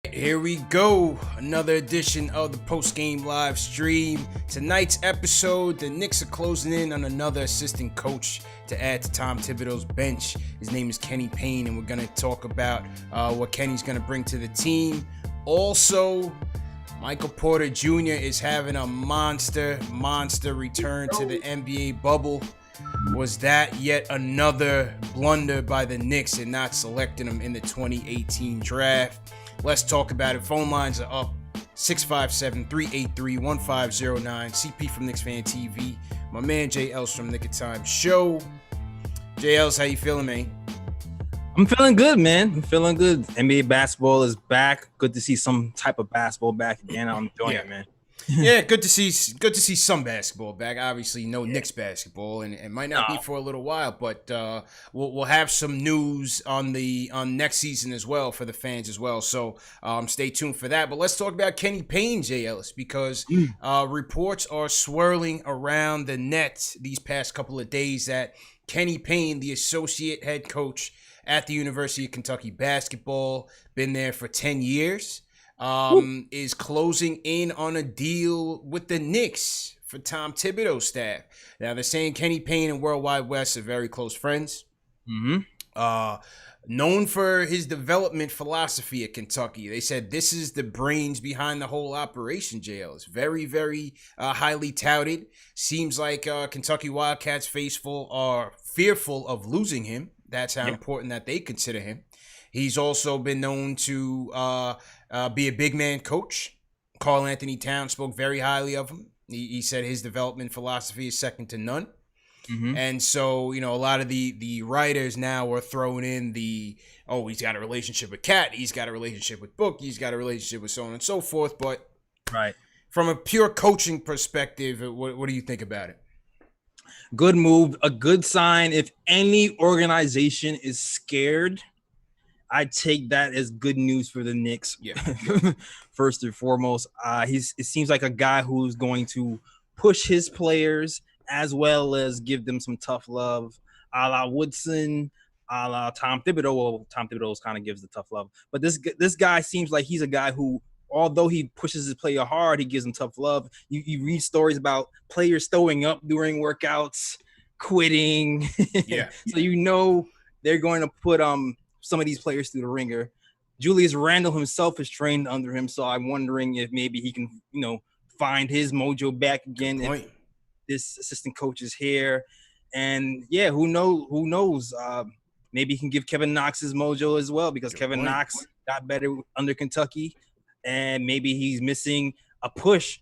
Here we go, another edition of the post-game live stream. Tonight's episode, the Knicks are closing in on another assistant coach to add to Tom Thibodeau's bench. His name is Kenny Payne, and we're going to talk about what Kenny's going to bring to the team. Also, Michael Porter Jr. is having a monster return to the NBA bubble. Was that yet another blunder by the Knicks in not selecting him in the 2018 draft? Let's talk about it. Phone lines are up. 657-383-1509. CP from KnicksFanTV. My man J. Ellis from Nick of Time Show. J. Ellis, how you feeling, man? I'm feeling good, man. I'm feeling good. NBA basketball is back. Good to see some type of basketball back again. I'm enjoying it, man. Yeah, good to see some basketball back. Obviously, no Knicks basketball, and it might not be for a little while, but we'll have some news on next season as well for the fans as well. So stay tuned for that. But let's talk about Kenny Payne, J. Ellis, because reports are swirling around the net these past couple of days that Kenny Payne, the associate head coach at the University of Kentucky basketball, been there for 10 years. Is closing in on a deal with the Knicks for Tom Thibodeau's staff. Now, they're saying Kenny Payne and Worldwide West are very close friends. Known for his development philosophy at Kentucky. They said this is the brains behind the whole operation, JL. It's very, very highly touted. Seems like Kentucky Wildcats faithful are fearful of losing him. That's how important that they consider him. He's also been known to be a big man coach. Karl Anthony Towns spoke very highly of him. He said his development philosophy is second to none. And so, a lot of the writers now are throwing in he's got a relationship with Cat, he's got a relationship with Book, he's got a relationship with so on and so forth. But from a pure coaching perspective, what do you think about it? Good move, a good sign. If any organization is scared, I take that as good news for the Knicks. First and foremost, it seems like a guy who's going to push his players as well as give them some tough love, a la Woodson, a la Tom Thibodeau. Well, Tom Thibodeau kind of gives the tough love, but this guy seems like he's a guy who, although he pushes his player hard, he gives them tough love. You read stories about players throwing up during workouts, quitting. So they're going to put some of these players through the ringer. Julius Randle himself is trained under him, so I'm wondering if maybe he can, find his mojo back again if this assistant coach is here. And who knows? Maybe he can give Kevin Knox his mojo as well, because Kevin Knox got better under Kentucky, and maybe he's missing a push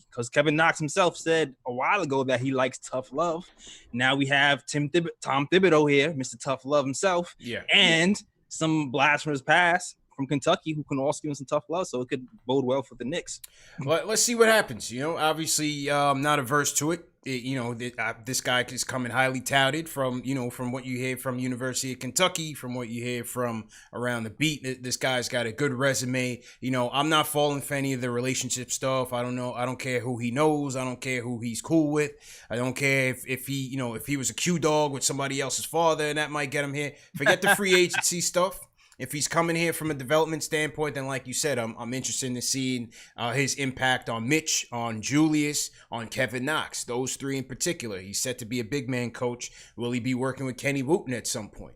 because Kevin Knox himself said a while ago that he likes tough love. Now we have Tom Thibodeau here, Mr. Tough Love himself, and some blast from his past from Kentucky who can also give him some tough love, so it could bode well for the Knicks. Well, let's see what happens. Obviously, I'm not averse to it. This guy is coming highly touted from what you hear from University of Kentucky, from what you hear from around the beat. This guy's got a good resume. I'm not falling for any of the relationship stuff. I don't know. I don't care who he knows. I don't care who he's cool with. I don't care if he was a Q dog with somebody else's father, and that might get him here. Forget the free agency stuff. If he's coming here from a development standpoint, then like you said, I'm interested in seeing his impact on Mitch, on Julius, on Kevin Knox. Those three in particular. He's set to be a big man coach. Will he be working with Kenny Wooten at some point?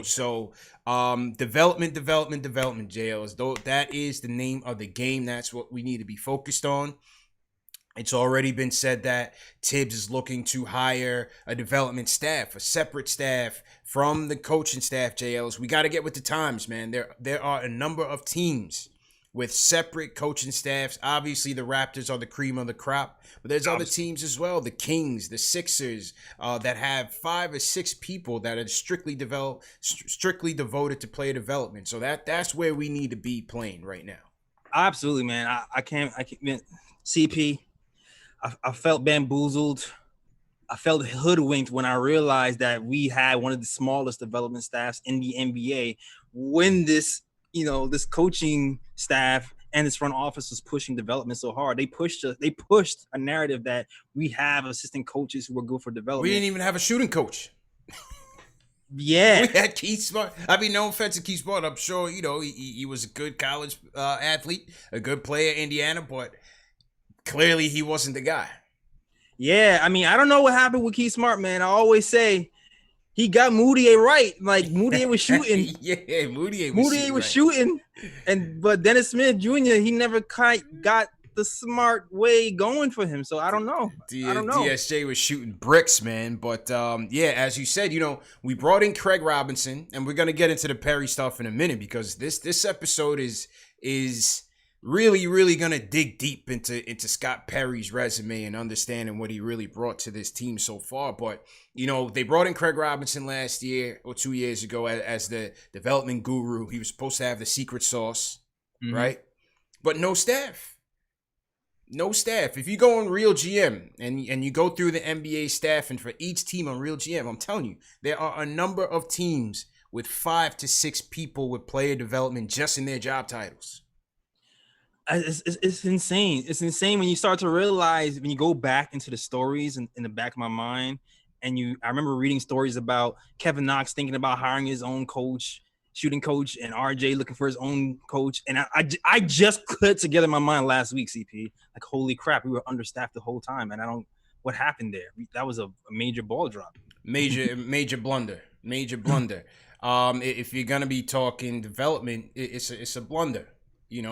So development, JL. That is the name of the game. That's what we need to be focused on. It's already been said that Tibbs is looking to hire a development staff, a separate staff from the coaching staff, JLs. We got to get with the times, man. There are a number of teams with separate coaching staffs. Obviously, the Raptors are the cream of the crop, but there's other teams as well, the Kings, the Sixers, that have 5 or 6 people that are strictly devoted to player development. So that's where we need to be playing right now. Absolutely, man. I can't, CP. I felt bamboozled. I felt hoodwinked when I realized that we had one of the smallest development staffs in the NBA when this coaching staff and this front office was pushing development so hard. They pushed a narrative that we have assistant coaches who are good for development. We didn't even have a shooting coach. Yeah. We had Keith Smart. I mean, no offense to Keith Smart. I'm sure, he was a good college athlete, a good player in Indiana, but clearly he wasn't the guy. Yeah, I mean, I don't know what happened with Keith Smart, man. I always say he got Moutier right. Like, Moutier was shooting. Yeah, Moutier was right. shooting. But Dennis Smith Jr., he never quite got the smart way going for him. So I don't know. DSJ was shooting bricks, man. But yeah, as you said, we brought in Craig Robinson, and we're gonna get into the Perry stuff in a minute because this episode is really, really gonna dig deep into Scott Perry's resume and understanding what he really brought to this team so far. But they brought in Craig Robinson last year or 2 years ago as the development guru. He was supposed to have the secret sauce, right? But no staff. No staff. If you go on Real GM and you go through the NBA staff and for each team on Real GM, I'm telling you, there are a number of teams with 5 to 6 people with player development just in their job titles. It's insane. It's insane when you start to realize, when you go back into the stories in the back of my mind, and I remember reading stories about Kevin Knox thinking about hiring his own coach, shooting coach, and RJ looking for his own coach. And I just put together my mind last week, CP. Like, holy crap, we were understaffed the whole time. And what happened there? That was a major ball drop. Major blunder. If you're going to be talking development, it's a blunder.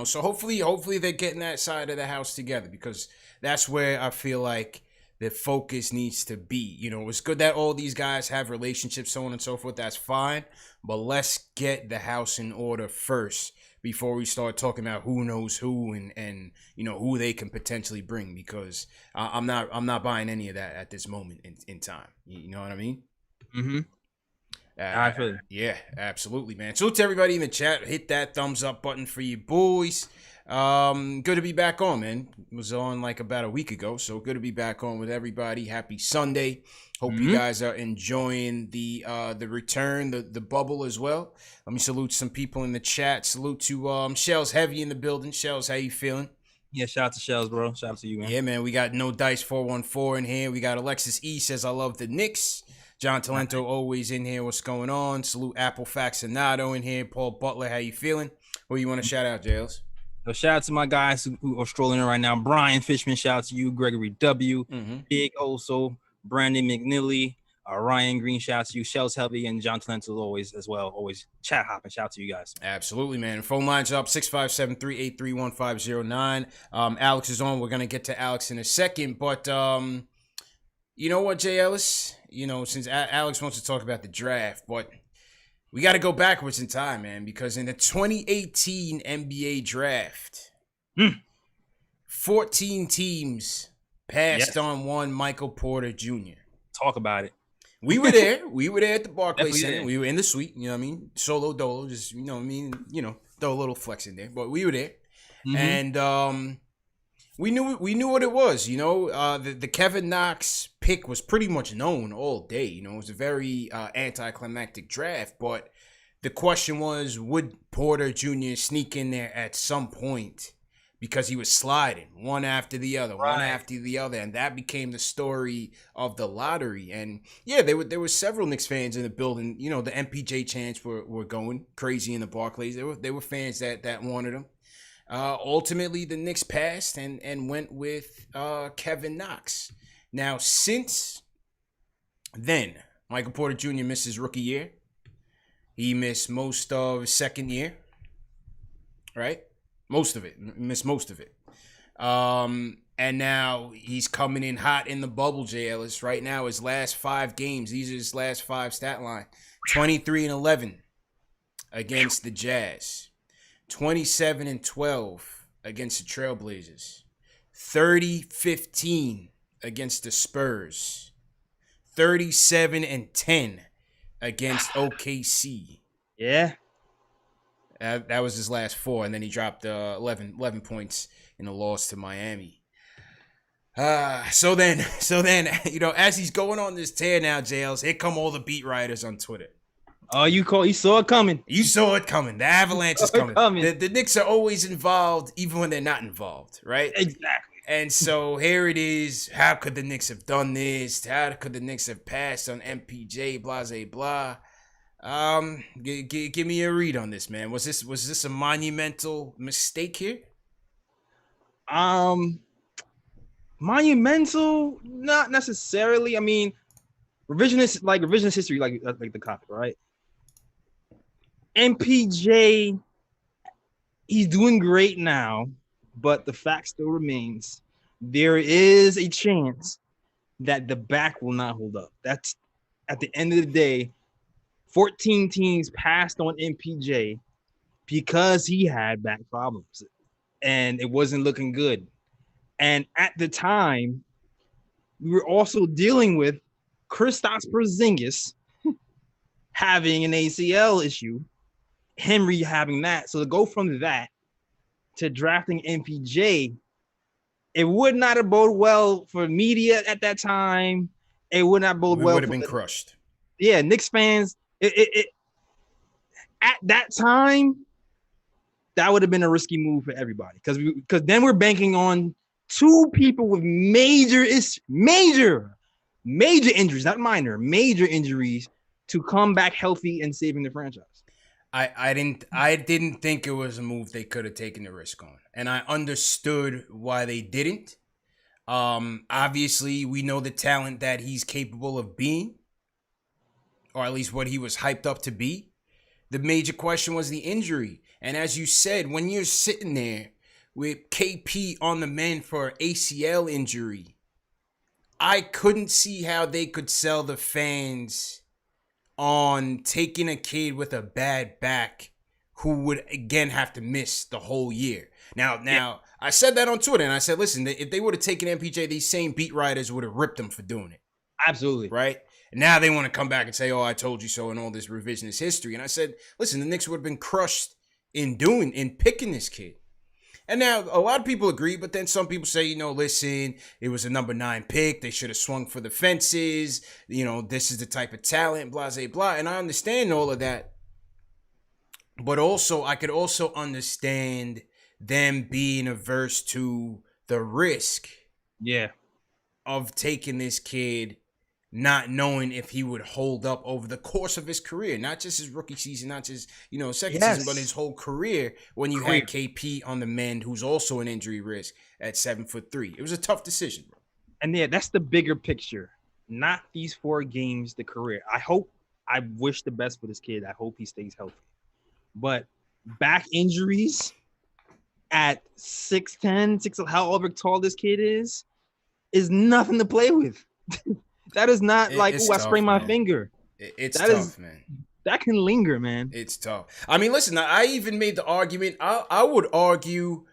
So hopefully they're getting that side of the house together, because that's where I feel like the focus needs to be. It's good that all these guys have relationships, so on and so forth. That's fine. But let's get the house in order first before we start talking about who knows who and who they can potentially bring, because I'm not buying any of that at this moment in time. You know what I mean? Mm-hmm. I feel it. Yeah, absolutely, man. So to everybody in the chat, hit that thumbs up button for you boys. Good to be back on, man. It was on like about a week ago, so good to be back on with everybody. Happy Sunday. Hope you guys are enjoying the return, the bubble as well. Let me salute some people in the chat. Salute to Shells Heavy in the building. Shells, how you feeling? Yeah, shout out to Shells, bro. Shout out to you, man. Yeah, man. We got No Dice 414 in here. We got Alexis E says, I love the Knicks. John Talento always in here. What's going on? Salute Apple Faxinato in here. Paul Butler, how you feeling? What do you want to shout out, Jails? So shout out to my guys who are strolling in right now. Brian Fishman, shout out to you. Gregory W. Big also. Brandon McNeely. Ryan Green, shout out to you. Shells Heavy and John Talento always as well. Always chat hopping. Shout out to you guys. Absolutely, man. Phone lines up 657-383-1509. Alex is on. We're going to get to Alex in a second. But you know what, Jay Ellis? Since Alex wants to talk about the draft, but we got to go backwards in time, man, because in the 2018 NBA draft, 14 teams passed on one Michael Porter Jr. Talk about it. We were there. We were there at the Barclays Center. We were in the suite, you know what I mean? Solo dolo, just, throw a little flex in there. But we were there. And we knew what it was, the Kevin Knox pick was pretty much known all day. It was a very anticlimactic draft, but the question was, would Porter Jr. sneak in there at some point? Because he was sliding one after the other, and that became the story of the lottery. And yeah, there were several Knicks fans in the building. The MPJ chants were going crazy in the Barclays. There were fans that wanted him. Ultimately, the Knicks passed and went with Kevin Knox. Now, since then, Michael Porter Jr. missed his rookie year. He missed most of his second year, right? Missed most of it. And now he's coming in hot in the bubble, Jay Ellis. Right now, his last 5 games, these are his last 5 stat line. 23-11 against the Jazz. 27-12 against the Trailblazers. 30-15 against the Spurs. 37-10 against OKC. Yeah. That was his last 4, and then he dropped 11 points in a loss to Miami. So then, as he's going on this tear now, Jails, here come all the beat writers on Twitter. Oh, you saw it coming. You saw it coming. The avalanche is coming. The Knicks are always involved, even when they're not involved, right? Exactly. And so here it is. How could the Knicks have done this? How could the Knicks have passed on MPJ, blah, blah, blah? Give me a read on this, man. Was this a monumental mistake here? Monumental, not necessarily. I mean, revisionist history, like the cop, right? MPJ, he's doing great now, but the fact still remains: there is a chance that the back will not hold up. That's at the end of the day. 14 teams passed on MPJ because he had back problems, and it wasn't looking good. And at the time, we were also dealing with Kristaps Porzingis having an ACL issue, him rehabbing that. So to go from that to drafting MPJ, it would not have boded well for media at that time. It would not bode well. Would have been crushed. Yeah, Knicks fans. At that time, that would have been a risky move for everybody because then we're banking on two people with major injuries, not minor, major injuries to come back healthy and saving the franchise. I didn't think it was a move they could have taken the risk on, and I understood why they didn't. Obviously, we know the talent that he's capable of being, or at least what he was hyped up to be. The major question was the injury, and as you said, when you're sitting there with KP on the mend for ACL injury, I couldn't see how they could sell the fans on taking a kid with a bad back who would again have to miss the whole year. Now, I said that on Twitter, and I said, listen, if they would have taken MPJ, these same beat writers would have ripped them for doing it. Absolutely. Right? And now they want to come back and say, oh, I told you so, and all this revisionist history. And I said, listen, the Knicks would have been crushed in picking this kid. And now a lot of people agree, but then some people say, listen, it was a number 9 pick. They should have swung for the fences. This is the type of talent, blah, blah, blah. And I understand all of that. But also, I could also understand them being averse to the risk of taking this kid, not knowing if he would hold up over the course of his career, not just his rookie season, not just, second season, but his whole career when you had KP on the mend, who's also an injury risk at 7'3". It was a tough decision, bro. And that's the bigger picture, not these 4 games, the career. I wish the best for this kid. I hope he stays healthy. But back injuries at 6'10", however tall this kid is nothing to play with. That is not like, oh, I sprained my finger. It's tough, man. That can linger, man. It's tough. I mean, listen, I even made the argument. I would argue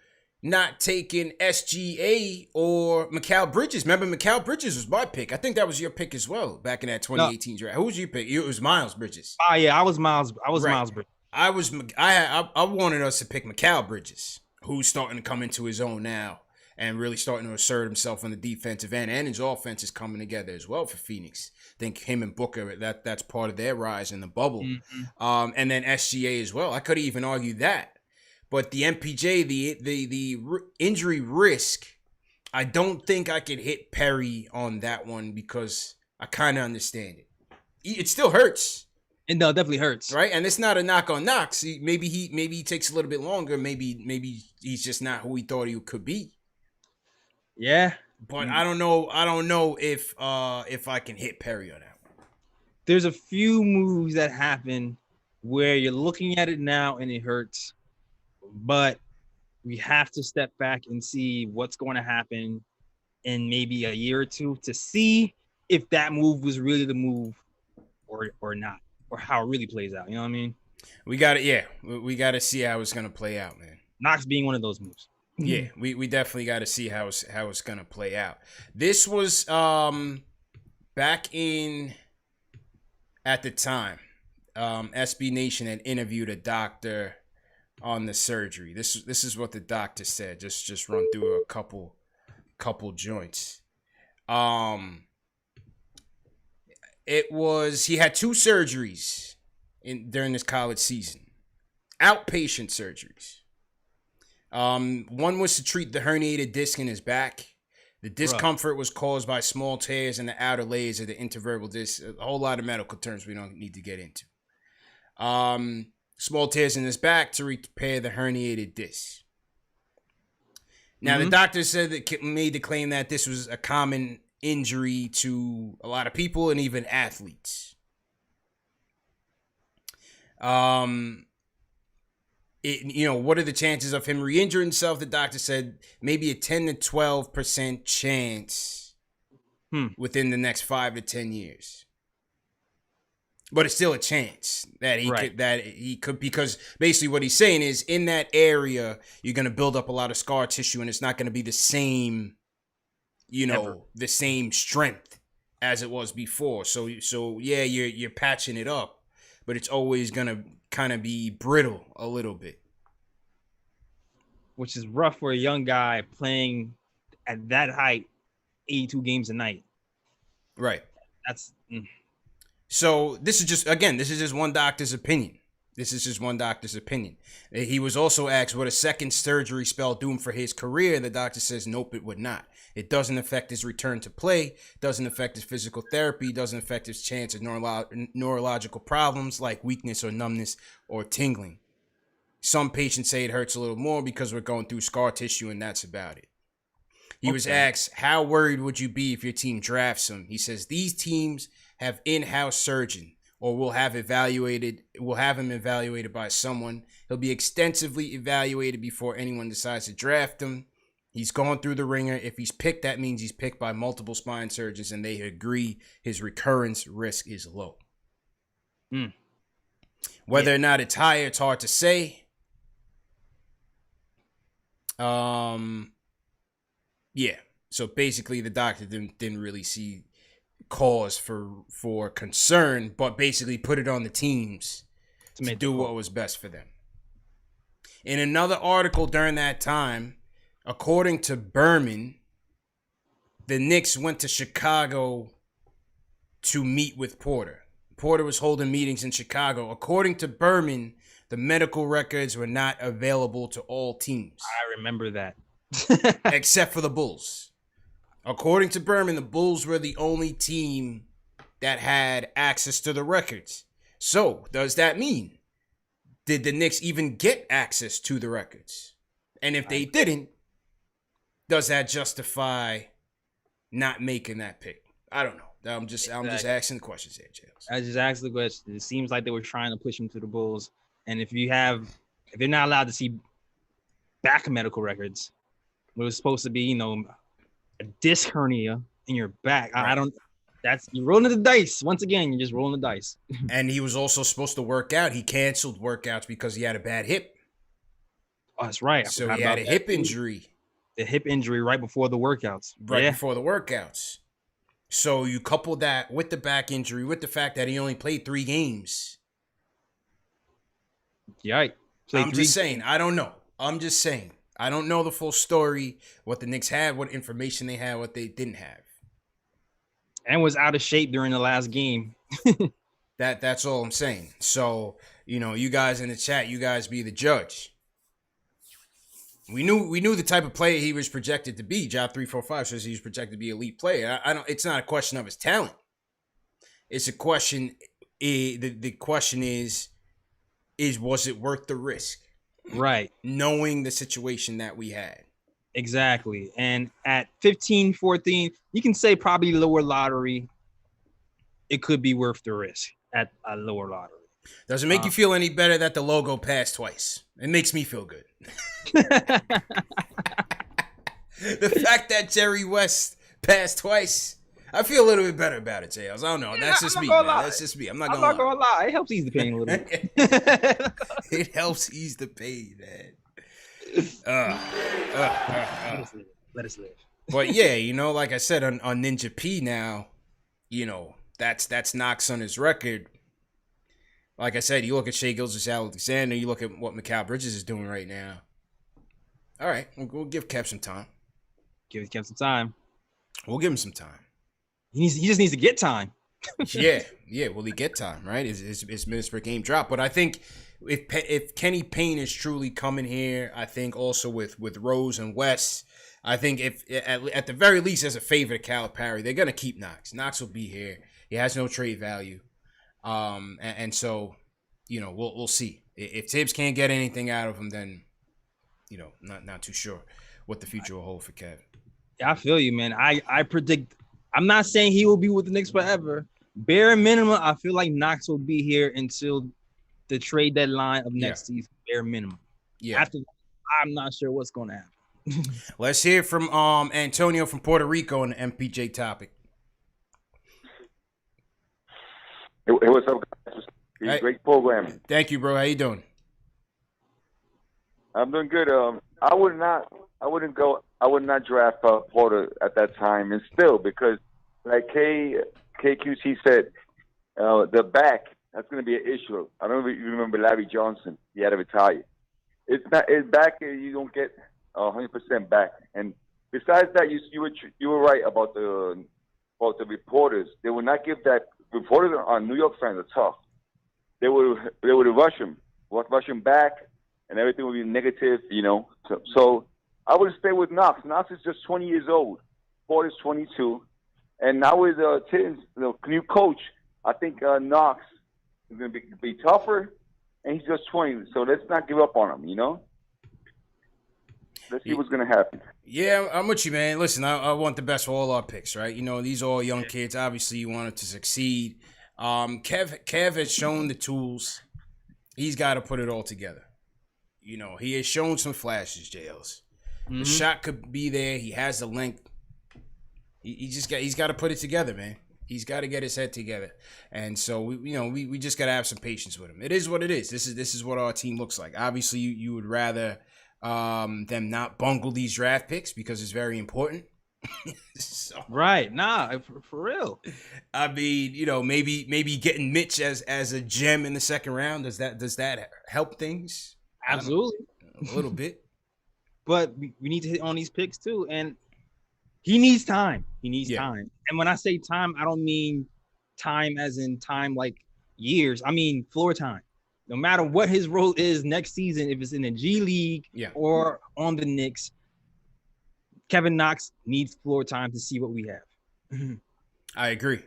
not taking SGA or Mikal Bridges. Remember, Mikal Bridges was my pick. I think that was your pick as well back in that 2018 draft. Who was your pick? It was Miles Bridges. Oh, yeah, I was Miles Bridges. I wanted us to pick Mikal Bridges, who's starting to come into his own now and really starting to assert himself on the defensive end, and his offense is coming together as well for Phoenix. I think him and Booker, that's part of their rise in the bubble. Mm-hmm. And then SGA as well. I could even argue that. But the MPJ, the injury risk, I don't think I could hit Perry on that one because I kind of understand it. It still hurts. It definitely hurts, right? And it's not a knock on Knox. Maybe he takes a little bit longer. Maybe he's just not who he thought he could be. Yeah, but I don't know if I can hit Perry on that one. There's a few moves that happen where you're looking at it now and it hurts, but we have to step back and see what's going to happen in maybe a year or two to see if that move was really the move or not, or how it really plays out. You know what I mean? We got to see how it's going to play out, man. Knox being one of those moves. Yeah, we definitely got to see how it's going to play out. This was back in at the time. SB Nation had interviewed a doctor on the surgery. This is what the doctor said. Just run through a couple joints. He had 2 surgeries during this college season. Outpatient surgeries. One was to treat the herniated disc in his back. The discomfort was caused by small tears in the outer layers of the intervertebral disc. A whole lot of medical terms we don't need to get into. Small tears in his back to repair the herniated disc. Now, the doctor said that made the claim that this was a common injury to a lot of people and even athletes. What are the chances of him re-injuring himself? The doctor said maybe a 10 to 12% chance within the next 5 to 10 years. But it's still a chance that he could, because basically what he's saying is in that area, you're going to build up a lot of scar tissue and it's not going to be the same, the same strength as it was before. So yeah, you're patching it up, but it's always going to kind of be brittle a little bit. Which is rough for a young guy playing at that height, 82 games a night. Right. That's... So this is just one doctor's opinion. He was also asked, would a second surgery spell doom for his career? And the doctor says, nope, it would not. It doesn't affect his return to play, doesn't affect his physical therapy, doesn't affect his chance of neurological problems like weakness or numbness or tingling. Some patients say it hurts a little more because we're going through scar tissue, and that's about it. He was asked, how worried would you be if your team drafts him? He says, these teams have in-house surgeon, or we'll have him evaluated by someone. He'll be extensively evaluated before anyone decides to draft him. He's gone through the ringer. If he's picked, that means he's picked by multiple spine surgeons, and they agree his recurrence risk is low. Whether or not it's higher, it's hard to say. Yeah. So basically, the doctor didn't really see cause for concern, but basically put it on the teams to do what was best for them. In another article during that time, according to Berman, the Knicks went to Chicago to meet with Porter. Porter was holding meetings in Chicago. According to Berman, the medical records were not available to all teams. I remember that. Except for the Bulls. According to Berman, the Bulls were the only team that had access to the records. So, does that mean, did the Knicks even get access to the records? And if they didn't, does that justify not making that pick? I don't know. I'm just asking the questions here, Jails. I just asked the question. It seems like they were trying to push him to the Bulls. And if they're not allowed to see back medical records, it was supposed to be, a disc hernia in your back. Right. You're rolling the dice. Once again, you're just rolling the dice. And he was also supposed to work out. He canceled workouts because he had a bad hip. Oh, that's right. So he had a hip injury. The hip injury right before the workouts. Before the workouts. So you couple that with the back injury, with the fact that he only played 3 games. Yikes. I'm just saying. I don't know. I'm just saying. I don't know the full story, what the Knicks had, what information they had, what they didn't have. And was out of shape during the last game. That's all I'm saying. So, you guys in the chat, you guys be the judge. We knew the type of player he was projected to be. Job345 says he was projected to be an elite player. It's not a question of his talent. It's a question. The question is was it worth the risk? Right. Knowing the situation that we had. Exactly. And at 15, 14, you can say probably lower lottery. It could be worth the risk at a lower lottery. Does it make you feel any better that the logo passed twice? It makes me feel good. The fact that Jerry West passed twice, I feel a little bit better about it, Tails. I don't know. That's just me, man. That's just me. I'm not gonna lie. It helps ease the pain a little bit. It helps ease the pain, man. Let us live. But yeah, like I said on Ninja P now, that's Knox on his record. Like I said, you look at Shai Gilgeous-Alexander, you look at what Mikal Bridges is doing right now. All right, we'll give Kev some time. Give Kev some time. We'll give him some time. He just needs to get time. Yeah. Will he get time? Right? His minutes per game drop. But I think if Kenny Payne is truly coming here, I think also with Rose and West, I think if at the very least as a favor to Calipari, they're gonna keep Knox. Knox will be here. He has no trade value. And so we'll see. If Tibbs can't get anything out of him, then not too sure what the future will hold for Kev. Yeah, I feel you, man. I predict. I'm not saying he will be with the Knicks forever. Bare minimum, I feel like Knox will be here until the trade deadline of next season. Bare minimum. Yeah. After that, I'm not sure what's going to happen. Let's hear from Antonio from Puerto Rico on the MPJ topic. Hey, what's up, guys? Hey. Great program. Thank you, bro. How you doing? I'm doing good. I would not draft Porter at that time, and still, because like KQC said, the back, that's going to be an issue. I don't know if you remember Larry Johnson. He had to retire. It's back. You don't get 100% back. And besides that, you were right about the reporters. They would not give that. Reporters on New York fans are tough. They would rush him back, and everything would be negative. So I would stay with Knox. Knox is just 20 years old. Porter's 22, and now with Tibbs, the new coach, I think Knox is going to be tougher, and he's just 20. So let's not give up on him. Let's see what's going to happen. Yeah, I'm with you, man. Listen, I want the best for all our picks, right? These are all young kids. Obviously, you want them to succeed. Kev has shown the tools. He's got to put it all together. He has shown some flashes, J. Ellis. Mm-hmm. The shot could be there. He has the length. He's got to put it together, man. He's got to get his head together. And so we just got to have some patience with him. It is what it is. This is what our team looks like. Obviously, you would rather them not bungle these draft picks because it's very important. Right. Nah, for real. I mean, maybe getting Mitch as a gem in the second round, does that help things? Absolutely. A little bit. But we need to hit on these picks too. And he needs time. He needs time. And when I say time, I don't mean time as in time like years. I mean floor time. No matter what his role is next season, if it's in the G League or on the Knicks, Kevin Knox needs floor time to see what we have. I agree.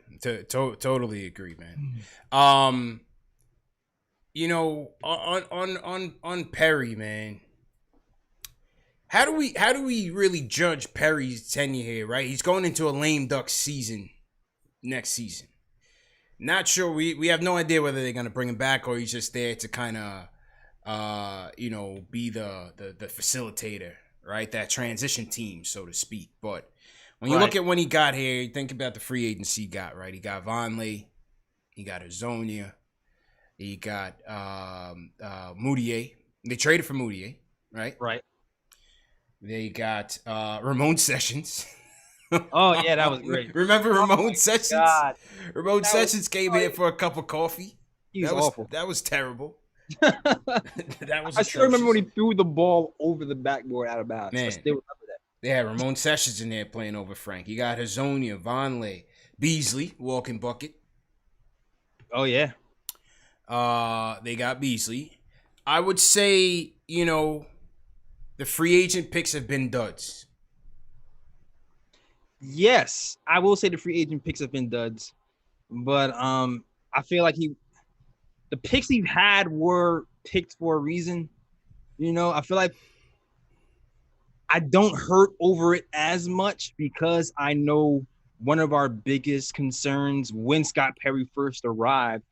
Totally agree, man. On Perry, man. How do we really judge Perry's tenure here, right? He's going into a lame duck season next season. Not sure. We have no idea whether they're gonna bring him back or he's just there to kind of, be the facilitator, right? That transition team, so to speak. But when you look at when he got here, you think about the free agency he got, right? He got Vonleh, he got Azonia, he got Moutier. They traded for Moutier, right? Right. They got Ramon Sessions. Oh, yeah, that was great. Remember Ramon Sessions? God. Ramon Sessions came here for a cup of coffee. He was awful. That was terrible. I still remember when he threw the ball over the backboard out of bounds. Man. I still remember that. They had Ramon Sessions in there playing over Frank. You got Hazonia, Vonleh, Beasley, walking bucket. Oh, yeah. They got Beasley. I would say, the free agent picks have been duds. Yes, I will say the free agent picks have been duds, but I feel like the picks he had were picked for a reason. I feel like I don't hurt over it as much because I know one of our biggest concerns when Scott Perry first arrived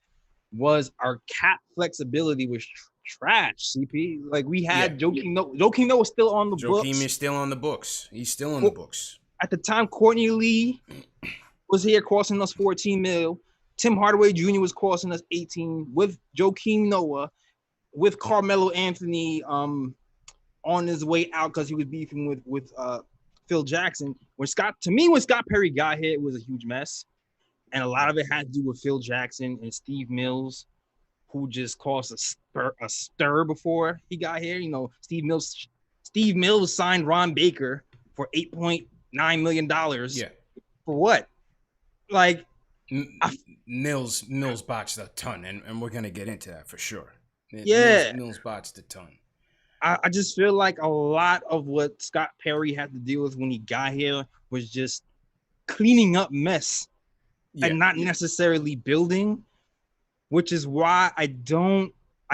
was our cap flexibility was trash. CP, like we had Joakim Noah was still on the books. Joakim is still on the books. He's still on the books. At the time, Courtney Lee was here costing us $14 million. Tim Hardaway Jr. was costing us 18 with Joakim Noah, with Carmelo Anthony on his way out because he was beefing with Phil Jackson. When Scott Perry got here, it was a huge mess. And a lot of it had to do with Phil Jackson and Steve Mills, who just caused a stir before he got here. Steve Mills signed Ron Baker for $8.9 million. Yeah. For what? Like Mills botched a ton, and we're gonna get into that for sure. Mills botched a ton. I just feel like a lot of what Scott Perry had to deal with when he got here was just cleaning up mess and not necessarily building. which is why I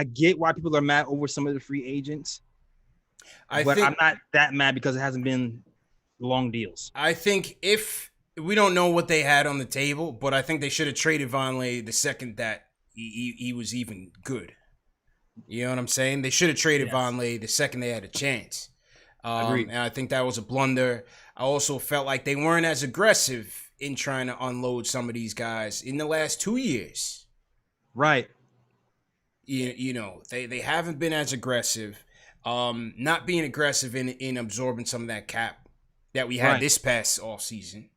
get why people are mad over some of the free agents. I'm not that mad because it hasn't been long deals. I think if we don't know what they had on the table, but I think they should have traded Vonleh the second that he was even good. You know what I'm saying? They should have traded Vonleh the second they had a chance. Agreed. And I think that was a blunder. I also felt like they weren't as aggressive in trying to unload some of these guys in the last 2 years. Right. You know, they haven't been as aggressive. Not being aggressive in absorbing some of that cap that we had this past offseason.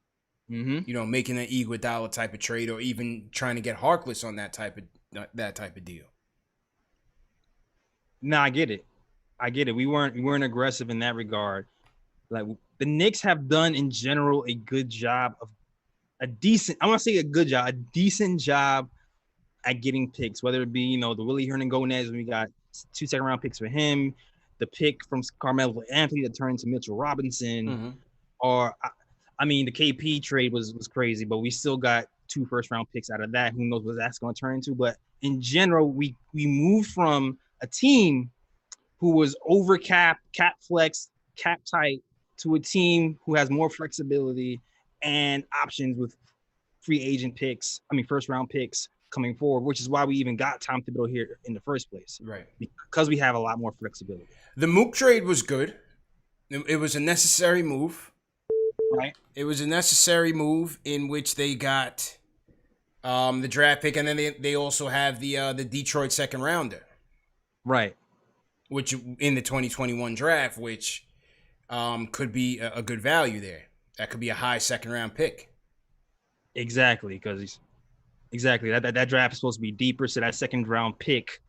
Mm-hmm. You know, making an Iguodala type of trade, or even trying to get Harkless on that type of deal. No, I get it. We weren't aggressive in that regard. Like, the Knicks have done in general a good job of a decent job at getting picks, whether it be, you know, the Willie Hernangomez, we got 2 second-round picks for him, the pick from Carmelo Anthony that turned to Mitchell Robinson, or I mean, the KP trade was crazy, but we still got 2 first-round picks out of that. Who knows what that's going to turn into? But in general, we moved from a team who was over cap flex, cap tight, to a team who has more flexibility and options with first round picks coming forward, which is why we even got Tom Thibodeau here in the first place. Right. Because we have a lot more flexibility. The Mook trade was good. It was a necessary move. Right. It was a necessary move in which they got the draft pick, and then they also have the Detroit second rounder. Right. Which in the 2021 draft, which could be a good value there. That could be a high second round pick. Exactly, because that draft is supposed to be deeper, so that second round pick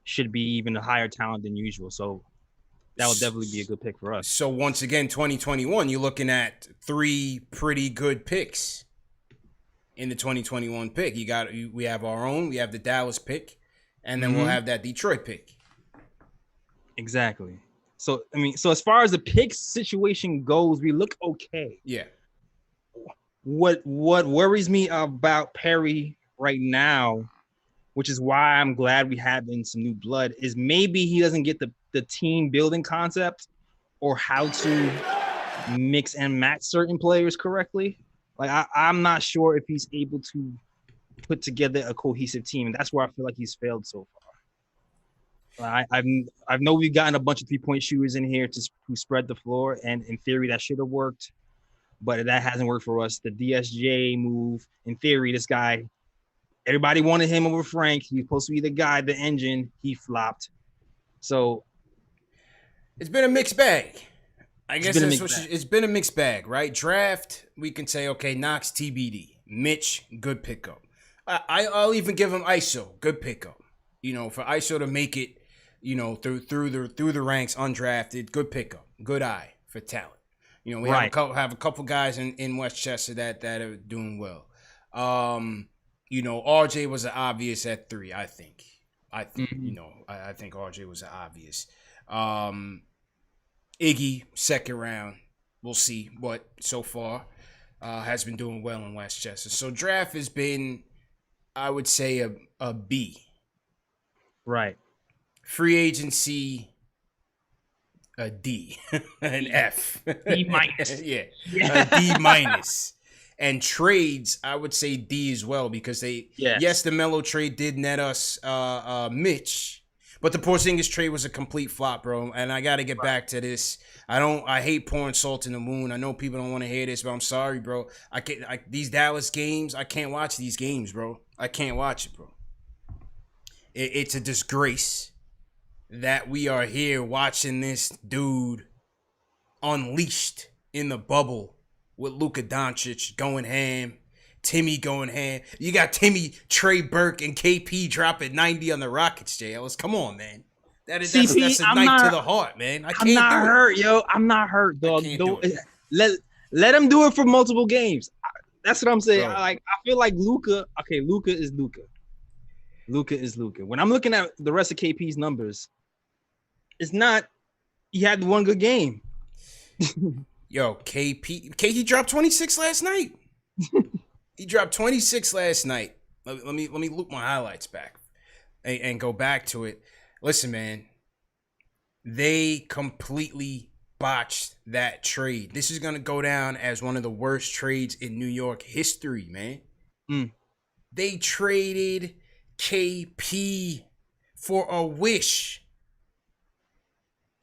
should be even a higher talent than usual. So that would definitely be a good pick for us. So once again, 2021, you're looking at 3 pretty good picks in the 2021 pick. We have our own, we have the Dallas pick, and then we'll have that Detroit pick. Exactly. So as far as the pick situation goes, we look okay. Yeah. What worries me about Perry right now, which is why I'm glad we have in some new blood, is maybe he doesn't get the team building concept or how to mix and match certain players correctly. Like, I'm not sure if he's able to put together a cohesive team. And that's where I feel like he's failed so far. I know we've gotten a bunch of 3-point shooters in here who spread the floor, and in theory that should have worked, but that hasn't worked for us. The DSJ move, in theory, this guy, everybody wanted him over Frank. He's supposed to be the guy, the engine. He flopped. So it's been a mixed bag. I guess it's been a mixed bag, right? Draft, we can say, okay, Knox TBD. Mitch, good pickup. I'll even give him ISO, good pickup. You know, for ISO to make it, you know, through the ranks, undrafted, good pickup, good eye for talent. You know, we have a couple guys in Westchester that are doing well. You know, RJ was an obvious at 3. I think you know, I think RJ was an obvious. Iggy, second round. We'll see what so far has been doing well in Westchester. So draft has been, I would say, a B. Right. Free agency, a D, an F. D minus. Yeah, a D minus. And trades, I would say D as well, because yes, the Melo trade did net us Mitch, but the Porzingis trade was a complete flop, bro. And I got to get back to this. I hate pouring salt in the wound. I know people don't want to hear this, but I'm sorry, bro. These Dallas games, I can't watch these games, bro. I can't watch it, bro. It's a disgrace that we are here watching this dude unleashed in the bubble with Luka Doncic going ham, Timmy going ham. You got Timmy, Trey Burke, and KP dropping 90 on the Rockets, Jay Ellis. Come on, man. That's a knife to the heart, man. I'm not hurt, yo. I'm not hurt, dog. Let him do it for multiple games. That's what I'm saying. I feel like Luka. Okay, Luka is Luka. Luka is Luka. When I'm looking at the rest of KP's numbers, it's not. He had one good game. Yo, KP dropped 26 last night. He dropped 26 last night. let me loop my highlights back and go back to it. Listen, man, they completely botched that trade. This is gonna go down as one of the worst trades in New York history, man. They traded KP for a wish.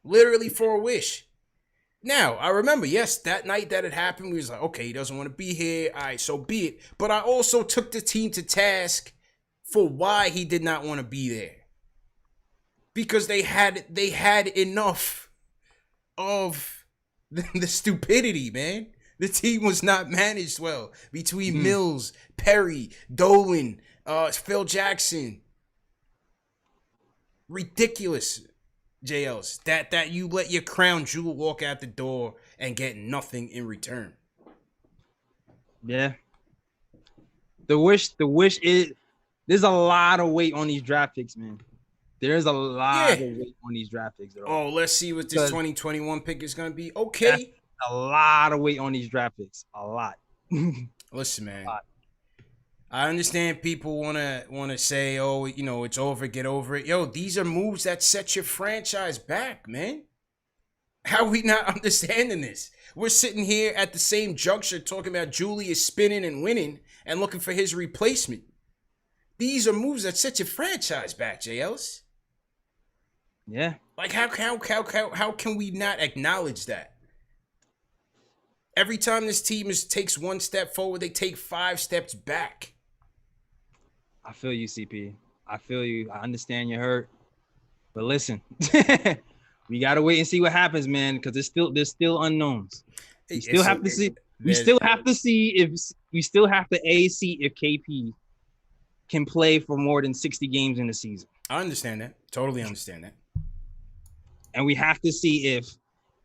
Literally for a wish. Now, I remember, yes, that night that it happened, we was like, okay, he doesn't want to be here. All right, so be it. But I also took the team to task for why he did not want to be there. Because they had enough of the stupidity, man. The team was not managed well. Between Mills, Perry, Dolan, Phil Jackson. Ridiculous. JLs, that you let your crown jewel walk out the door and get nothing in return. Yeah. The wish is there's a lot of weight on these draft picks, man. There's a lot of weight on these draft picks. Oh, let's see what this 2021 pick is gonna be. Okay. A lot of weight on these draft picks. A lot. Listen, man. I understand people wanna say, oh, you know, it's over, get over it. Yo, these are moves that set your franchise back, man. How are we not understanding this? We're sitting here at the same juncture talking about Julius spinning and winning and looking for his replacement. These are moves that set your franchise back, J. Ellis. Yeah. Like how can we not acknowledge that? Every time this team takes one step forward, they take 5 steps back. I feel you, CP. I feel you. I understand you're hurt. But listen, we gotta wait and see what happens, man, because there's still unknowns. We still have to see if KP can play for more than 60 games in the season. I understand that. Totally understand that. And we have to see if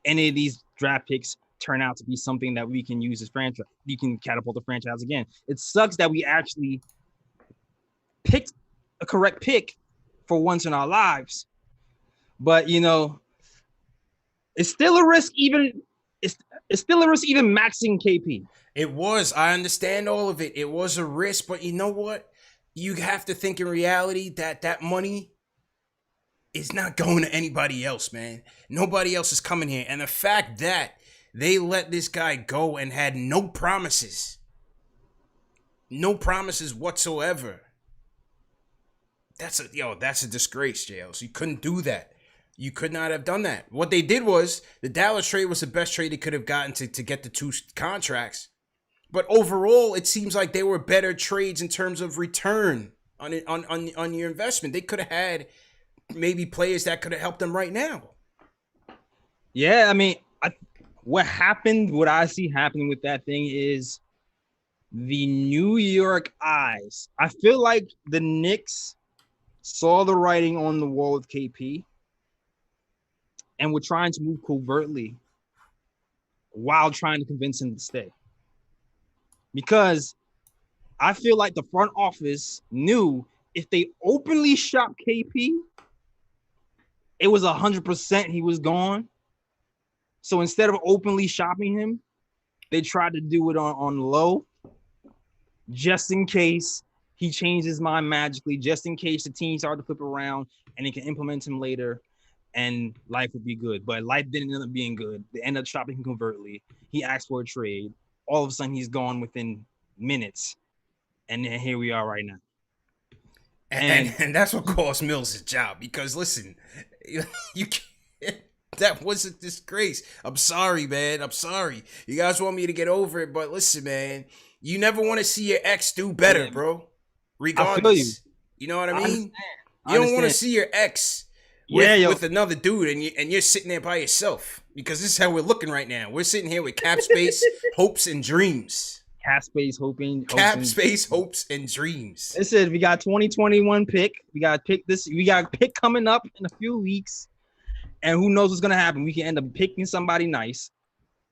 any of these draft picks turn out to be something that we can use as franchise. We can catapult the franchise again. It sucks that we actually picked a correct pick for once in our lives, but you know, it's still a risk. It's still a risk even maxing KP. It was. I understand all of it. It was a risk, but you know what? You have to think in reality that money is not going to anybody else, man. Nobody else is coming here, and the fact that they let this guy go and had no promises whatsoever. That's a disgrace, JL. So you couldn't do that. You could not have done that. What they did was the Dallas trade was the best trade they could have gotten to get the 2 contracts. But overall, it seems like they were better trades in terms of return on your investment. They could have had maybe players that could have helped them right now. Yeah, I mean, what I see happening with that thing is the New York eyes. I feel like the Knicks saw the writing on the wall with KP and were trying to move covertly while trying to convince him to stay. Because I feel like the front office knew if they openly shopped KP, it was 100% he was gone. So instead of openly shopping him, they tried to do it on low, just in case he changed his mind magically, just in case the team started to flip around and they can implement him later and life would be good. But life didn't end up being good. They ended up shopping him covertly. He asked for a trade. All of a sudden, he's gone within minutes. And then here we are right now. And that's what cost Mills his job. Because, listen, you can't. That was a disgrace. I'm sorry, man. I'm sorry. You guys want me to get over it, but listen, man. You never want to see your ex do better, bro. Regardless. You know what I mean? You don't want to see your ex with another dude and you're sitting there by yourself. Because this is how we're looking right now. We're sitting here with cap space, hopes, and dreams. Cap space, hopes, and dreams. It said we got 2021 pick. We got pick coming up in a few weeks. And who knows what's gonna happen? We can end up picking somebody nice,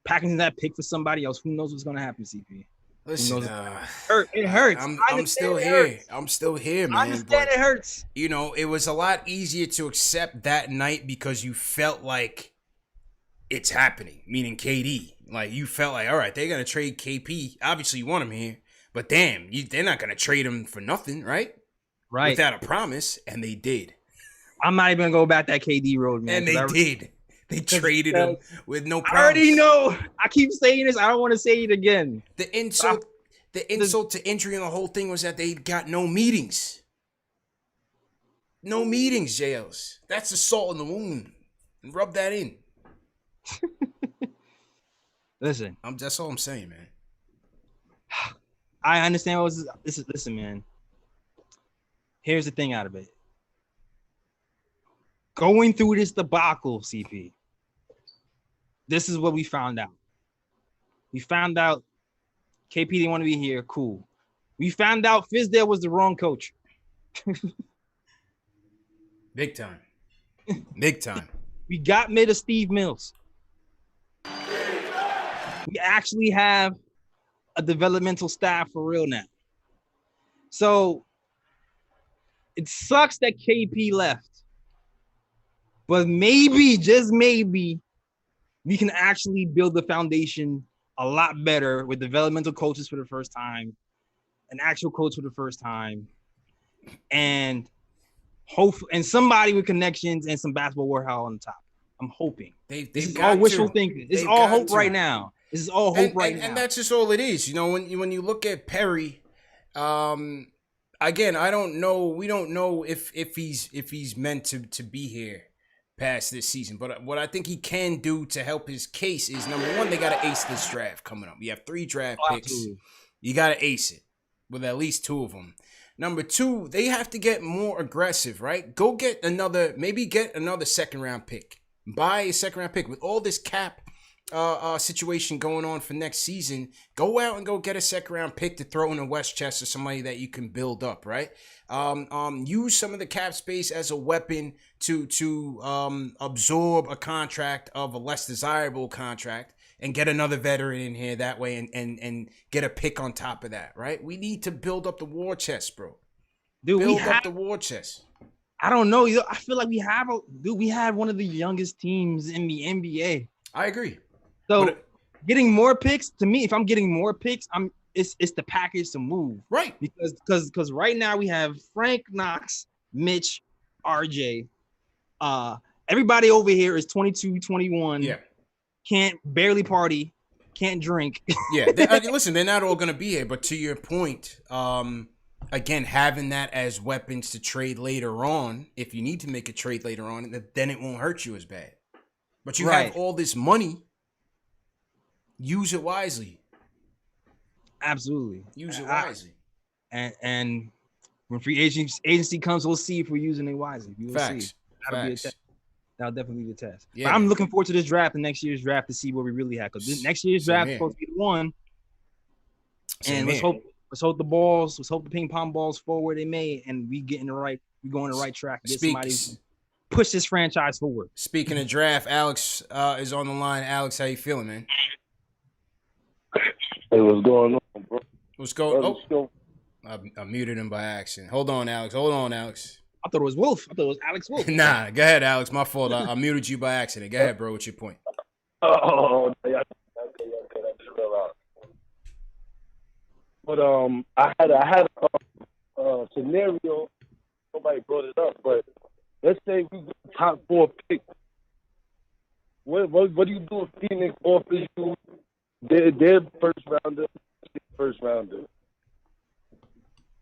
packaging that pick for somebody else. Who knows what's gonna happen, CP? Listen, it hurts. I'm still here. I'm still here, man. I understand it hurts. You know, it was a lot easier to accept that night because you felt like it's happening, meaning KD. Like, you felt like, all right, they're going to trade KP. Obviously, you want him here. But damn, they're not gonna trade him for nothing, right? Right. Without a promise, and they did. I'm not even gonna go back that KD road, man. And they did. They traded him with no promise. I already know. I keep saying this. I don't want to say it again. The insult to injury and the whole thing was that they got no meetings. No meetings, JLs. That's the salt in the wound. And rub that in. Listen. That's all I'm saying, man. I understand what this is. Listen, man. Here's the thing out of it. Going through this debacle, CP. This is what we found out. We found out KP didn't want to be here. Cool. We found out Fizdale was the wrong coach. Big time. Big time. We got rid of Steve Mills. We actually have a developmental staff for real now. So it sucks that KP left. But maybe, just maybe, we can actually build the foundation a lot better with developmental coaches for the first time, an actual coach for the first time, and somebody with connections and some basketball know-how on the top. I'm hoping. This is all wishful thinking. This is all hope right now. This is all hope right now. And that's just all it is. You know, when you look at Perry, again, I don't know. We don't know if he's meant to be here past this season. But what I think he can do to help his case is, number one, they got to ace this draft coming up. You have 3 draft picks. Absolutely. You got to ace it with at least 2 of them. Number 2, they have to get more aggressive, right? Go get another second round pick. Buy a second round pick with all this cap situation going on for next season. Go out and go get a second round pick to throw in a Westchester, somebody that you can build up, right? Use some of the cap space as a weapon to absorb a contract of a less desirable contract and get another veteran in here that way and get a pick on top of that, right? We need to build up the war chest, bro. Dude, build up the war chest. I don't know. I feel like we have one of the youngest teams in the NBA. I agree. So getting more picks, to me, if I'm getting more picks, it's the package to move. Right. Because right now we have Frank, Knox, Mitch, RJ. Everybody over here is 22, 21. Yeah. Can't barely party, can't drink. Yeah. Listen, they're not all going to be here, but to your point, again, having that as weapons to trade later on, if you need to make a trade later on, then it won't hurt you as bad. But you have all this money. Use it wisely. Absolutely. Use it wisely. And when free agency comes, we'll see if we're using it wisely. We'll Facts. See. That'll be a test. That'll definitely be the test. Yeah. But I'm looking forward to this draft and next year's draft to see what we really have. Because next year's draft is supposed to be the one. And let's hope the ping pong balls forward they may, and we going the right track. Get somebody push this franchise forward. Speaking of draft, Alex is on the line. Alex, how you feeling, man? Hey, what's going on, bro? What's going on? I muted him by accident. Hold on, Alex. I thought it was Wolf. I thought it was Alex Wolf. Nah, go ahead, Alex. My fault. I muted you by accident. Go ahead, bro. What's your point? Oh, yeah. Okay, I just realized. But I had a scenario. Nobody brought it up, but let's say we get top 4 pick. What do you do if Phoenix offers you their first rounder?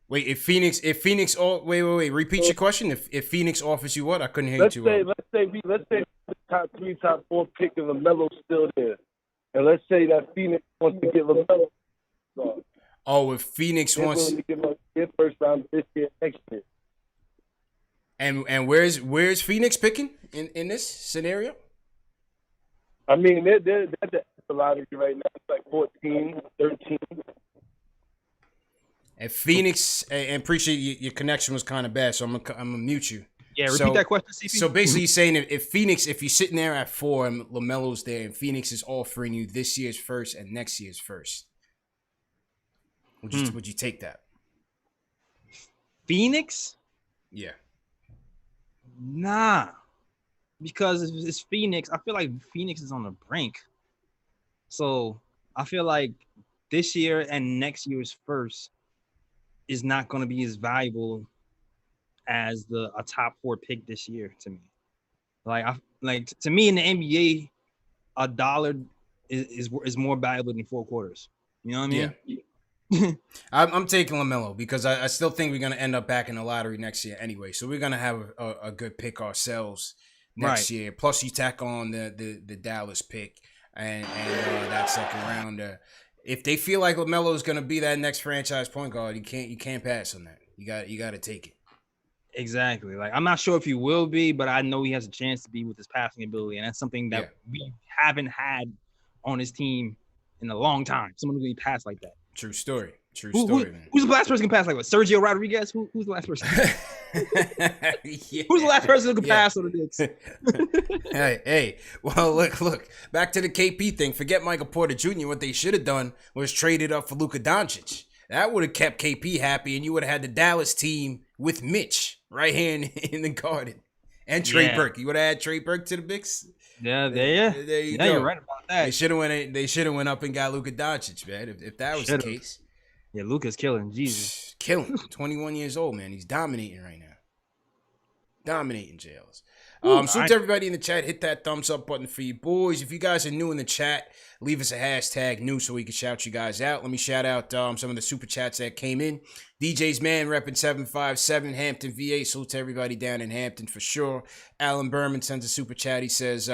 Wait, if Phoenix repeat your question. If Phoenix offers you what? I couldn't hear you too well. Let's say the top 3, top 4 pick and LaMelo's still there. And let's say that Phoenix wants to get LaMelo. Oh, if Phoenix wants to give up their first round this year, next year. And where's Phoenix picking in this scenario? I mean, they're the lottery right now. It's like 14, 13. And Phoenix, and appreciate your connection was kind of bad, so I'm gonna mute you. Yeah, repeat that question, CP. So basically, saying if you're sitting there at 4 and LaMelo's there, and Phoenix is offering you this year's first and next year's first, would you take that? Phoenix? Yeah. Nah, because it's Phoenix. I feel like Phoenix is on the brink. So I feel like this year and next year's first is not going to be as valuable as a top 4 pick this year to me. To me in the NBA, a dollar is more valuable than 4 quarters. You know what I mean? Yeah. I'm taking LaMelo because I still think we're going to end up back in the lottery next year anyway. So we're going to have a good pick ourselves next year. Plus you tack on the Dallas pick and that second rounder. If they feel like LaMelo is going to be that next franchise point guard, you can't pass on that. You got to take it. Exactly. Like, I'm not sure if he will be, but I know he has a chance to be with his passing ability, and that's something that we haven't had on his team in a long time. Someone who can pass like that. True story, man. Who's the last person who can pass like that? Sergio Rodriguez? Who's the last person? Yeah. Who's the last person who can pass on the Knicks? Hey. Well, look. Back to the KP thing. Forget Michael Porter Jr. What they should have done was traded up for Luka Doncic. That would have kept KP happy, and you would have had the Dallas team with Mitch right here in the Garden. And Trey Burke. You would have had Trey Burke to the Knicks. Yeah. There you go. You're right about that. They should have went up and got Luka Doncic, man. If that was the case. Yeah, Luka's killing. Jesus. Killing. 21 years old, man. He's dominating right now. Dominating jails. So to everybody in the chat, hit that thumbs up button for you boys. If you guys are new in the chat, leave us a hashtag new so we can shout you guys out. Let me shout out some of the super chats that came in. DJ's Man repping 757 Hampton, VA. Salute to everybody down in Hampton for sure. Alan Berman sends a super chat. He says,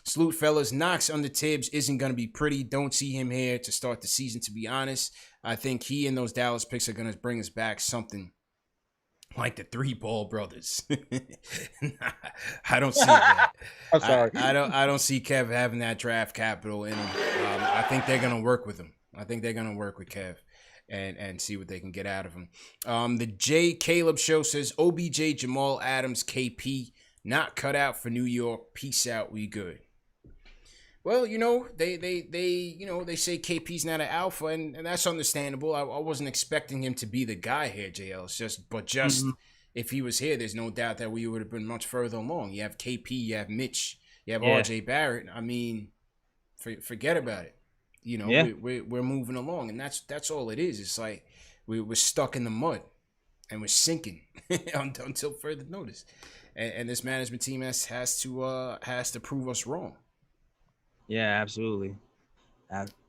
salute fellas. Knox under Tibbs isn't going to be pretty. Don't see him here to start the season, to be honest. I think he and those Dallas picks are going to bring us back something like the 3-ball brothers. I don't see that. I'm sorry. I don't see Kev having that draft capital in him. I think they're gonna work with him. I think they're gonna work with Kev and see what they can get out of him. The J Caleb show says OBJ, Jamal Adams, KP not cut out for New York. Peace out. We good. Well, they say KP's not an alpha, and that's understandable. I wasn't expecting him to be the guy here, JL. If he was here, there's no doubt that we would have been much further along. You have KP, you have Mitch, you have RJ Barrett. I mean, forget about it. We're moving along, and that's all it is. It's like we're stuck in the mud, and we're sinking until further notice. And this management team has to prove us wrong. Yeah, absolutely.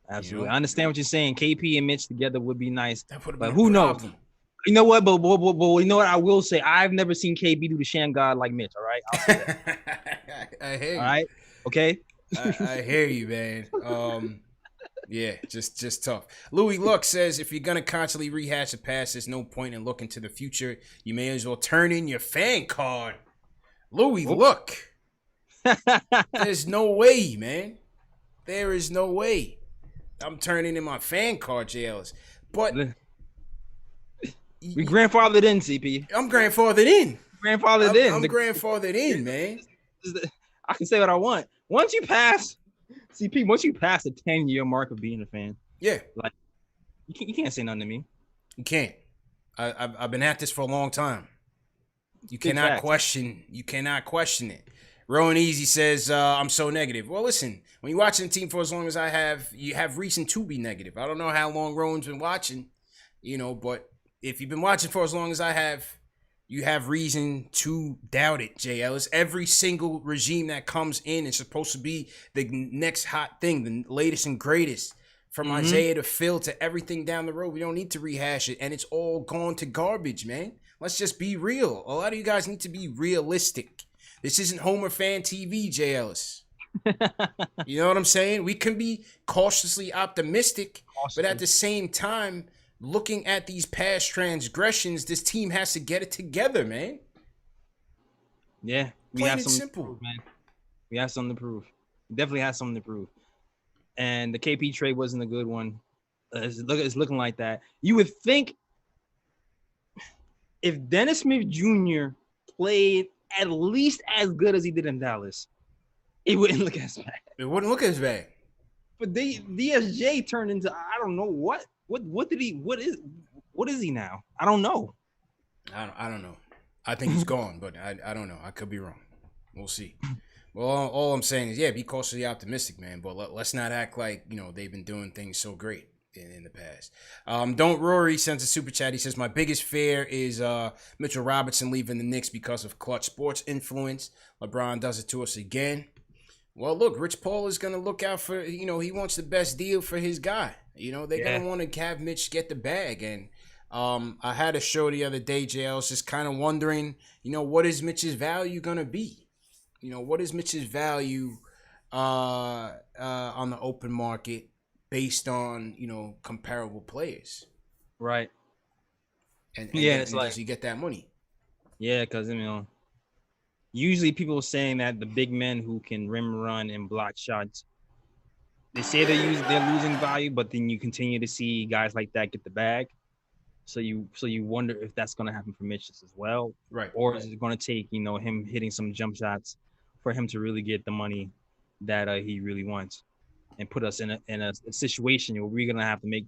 Absolutely. I understand what you're saying. KP and Mitch together would be nice. But who knows? You know what? But you know what I will say? I've never seen KB do the sham god like Mitch, all right? I'll say that. I hear you. All right? Okay? I hear you, man. Yeah, just tough. Louis Luck says, if you're going to constantly rehash the past, there's no point in looking to the future. You may as well turn in your fan card. Louis Luck. There's no way, man. There is no way I'm turning in my fan card, Ellis. But we grandfathered in, CP. I'm grandfathered in. I'm grandfathered in, man. I can say what I want. Once you pass the 10-year mark of being a fan, like you can't say nothing to me. You can't. I've been at this for a long time. You cannot question it. Rowan Easy says, I'm so negative. Well, listen, when you're watching the team for as long as I have, you have reason to be negative. I don't know how long Rowan's been watching, but if you've been watching for as long as I have, you have reason to doubt it, J. Ellis. Every single regime that comes in is supposed to be the next hot thing, the latest and greatest. From Isaiah to Phil to everything down the road. We don't need to rehash it, and it's all gone to garbage, man. Let's just be real. A lot of you guys need to be realistic. This isn't Homer Fan TV, J. Ellis. You know what I'm saying? We can be cautiously optimistic, but at the same time, looking at these past transgressions, this team has to get it together, man. Yeah, we have something simple, to prove, man. We have something to prove. We definitely have something to prove. And the KP trade wasn't a good one. It's looking like that. You would think if Dennis Smith Jr. played at least as good as he did in Dallas, it wouldn't look as bad. It wouldn't look as bad. But DSJ turned into I don't know what is he now? I don't know. I don't know. I think he's gone, but I don't know. I could be wrong. We'll see. Well, all I'm saying is, be cautiously optimistic, man. But let's not act like they've been doing things so great. in the past. Don't Rory sends a super chat. He says, my biggest fear is Mitchell Robinson leaving the Knicks because of clutch sports influence. LeBron does it to us again. Well, look, Rich Paul is going to look out for, he wants the best deal for his guy. They're going to want to have Mitch get the bag. And I had a show the other day, Jay. I was just kind of wondering, what is Mitch's value going to be? What is Mitch's value on the open market based on, comparable players? Right. And it's like, does he get that money? Yeah, because, usually people are saying that the big men who can rim run and block shots, they say they're losing value, but then you continue to see guys like that get the bag. So you wonder if that's going to happen for Mitch as well. Right. Or is it going to take, him hitting some jump shots for him to really get the money that he really wants and put us in a situation where we're going to have to make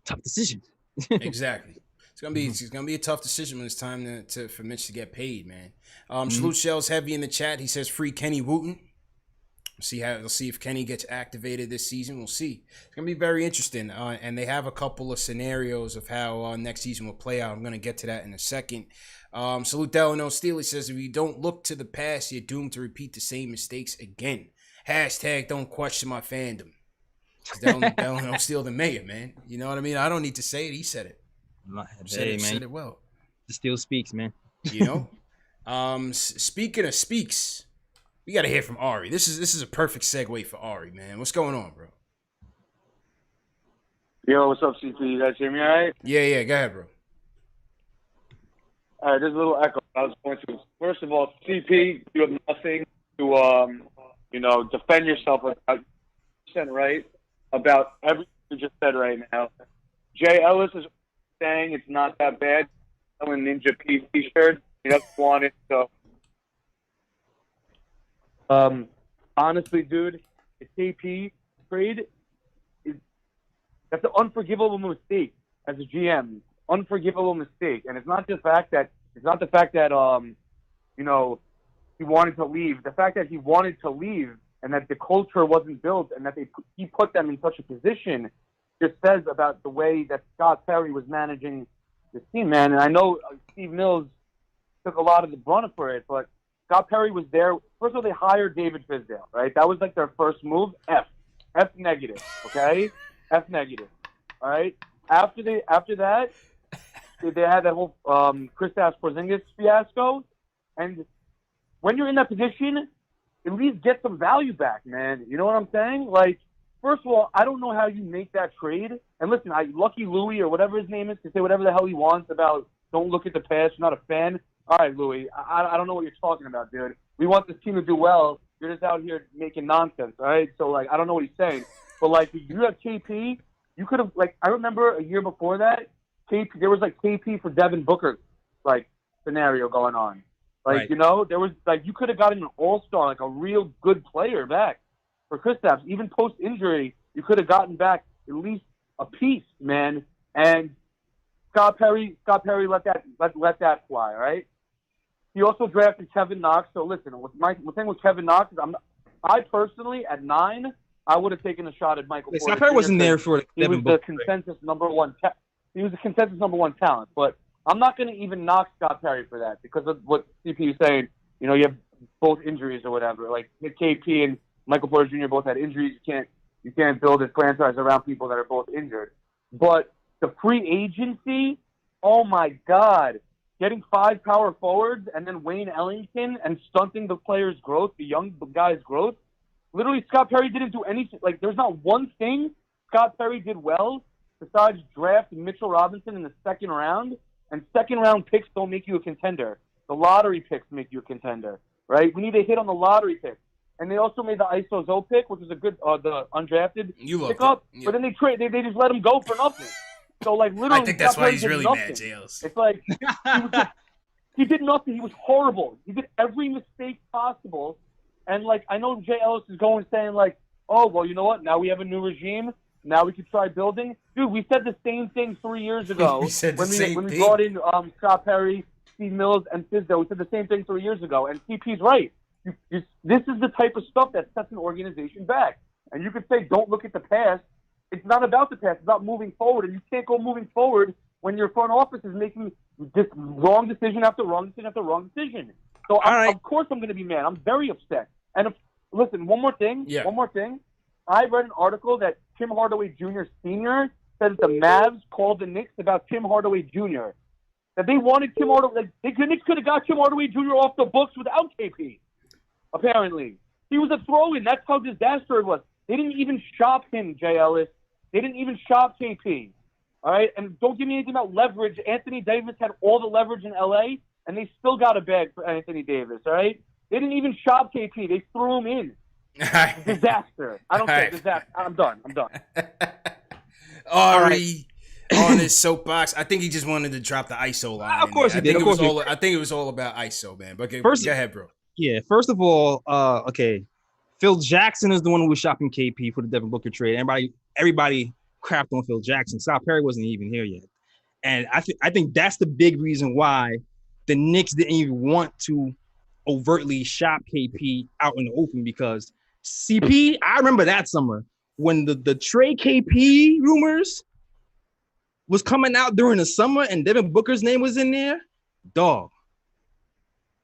tough decisions. Exactly. It's gonna be a tough decision when it's time for Mitch to get paid, man. Salute Shells Heavy in the chat. He says free Kenny Wooten. We'll see if Kenny gets activated this season. We'll see. It's gonna be very interesting. And they have a couple of scenarios of how next season will play out. I'm gonna get to that in a second. Salute Delano Steele. Says if you don't look to the past, you're doomed to repeat the same mistakes again. # don't question my fandom. Delano Steele the mayor, man. You know what I mean? I don't need to say it. He said it. Said it well. It still speaks, man. Speaking of speaks, we got to hear from Ari. This is a perfect segue for Ari, man. What's going on, bro? Yo, what's up, CP? You guys hear me all right? Yeah. Go ahead, bro. All right, there's a little echo. I was going to. First of all, CP, you have nothing to, defend yourself about. Right about everything you just said right now. Jay Ellis is saying it's not that bad. Selling Ninja P t-shirt. He doesn't want it, so. Honestly, dude, the KP trade that's an unforgivable mistake as a GM. Unforgivable mistake, and it's not the fact that he wanted to leave. The fact that he wanted to leave and that the culture wasn't built and that he put them in such a position just says about the way that Scott Perry was managing this team, man. And I know Steve Mills took a lot of the brunt for it, but Scott Perry was there. First of all, they hired David Fizdale, right? That was like their first move. F negative, okay? F negative, all right? After that, they had that whole Kristaps Porzingis fiasco, and when you're in that position, at least get some value back, man. You know what I'm saying? Like, first of all, I don't know how you make that trade. And listen, Lucky Louie or whatever his name is can say whatever the hell he wants about don't look at the past. You're not a fan. All right, Louie, I don't know what you're talking about, dude. We want this team to do well. You're just out here making nonsense, all right? So, I don't know what he's saying. But, you have KP. You could have, I remember a year before that, there was, KP for Devin Booker, scenario going on. Right. There was, you could have gotten an all-star, a real good player back for Kristaps. Even post-injury, you could have gotten back at least a piece, man. And Scott Perry let that fly, right? He also drafted Kevin Knox. So listen, my thing with Kevin Knox is I personally, at 9, I would have taken a shot at Michael Porter. Scott Perry wasn't there for he was the consensus number one. He was the consensus number 1 talent, but I'm not going to even knock Scott Perry for that because of what CP is saying. You have both injuries or whatever. KP and Michael Porter Jr. both had injuries. You can't build a franchise around people that are both injured. But the free agency, oh my God, getting 5 power forwards and then Wayne Ellington and stunting the players' growth, the young guys' growth. Literally, Scott Perry didn't do anything. There's not one thing Scott Perry did well besides draft Mitchell Robinson in the 2nd round. And 2nd-round picks don't make you a contender. The lottery picks make you a contender, right? We need to hit on the lottery pick. And they also made the ISO Zo pick, which is a good, the undrafted pickup. Yeah. But then they just let him go for nothing. So, literally, I think that's why he's really mad, Jails. It's he did nothing. He was horrible. He did every mistake possible. And, I know Jay Ellis is saying, oh, well, you know what? Now we have a new regime. Now we could try building. Dude, we said the same thing 3 years ago when we brought in Scott Perry, Steve Mills, and Fizdale. We said the same thing 3 years ago, and CP's right. This is the type of stuff that sets an organization back. And you could say don't look at the past, It's not about the past. It's about moving forward, and you can't go moving forward when your front office is making just wrong decision after wrong decision after wrong decision. So of course I'm going to be mad. I'm very upset. And listen, one more thing. I read an article that Tim Hardaway Jr. Sr. said that the Mavs called the Knicks about Tim Hardaway Jr. That they wanted Tim Hardaway. The Knicks could have got Tim Hardaway Jr. off the books without KP. Apparently, he was a throw-in. That's how disaster it was. They didn't even shop him, Jay Ellis. They didn't even shop KP. All right, and don't give me anything about leverage. Anthony Davis had all the leverage in LA, and they still got a bag for Anthony Davis. All right, they didn't even shop KP. They threw him in. Disaster. I don't care. Disaster. I'm done. Ari on his soapbox. I think he just wanted to drop the ISO line. Of course he did. I think it was all about ISO, man. But go ahead, bro. Yeah. First of all, okay. Phil Jackson is the one who was shopping KP for the Devin Booker trade. Everybody crapped on Phil Jackson. Scott Perry wasn't even here yet. And I think that's the big reason why the Knicks didn't even want to overtly shop KP out in the open, because CP, I remember that summer when the trade KP rumors was coming out during the summer and Devin Booker's name was in there, dog.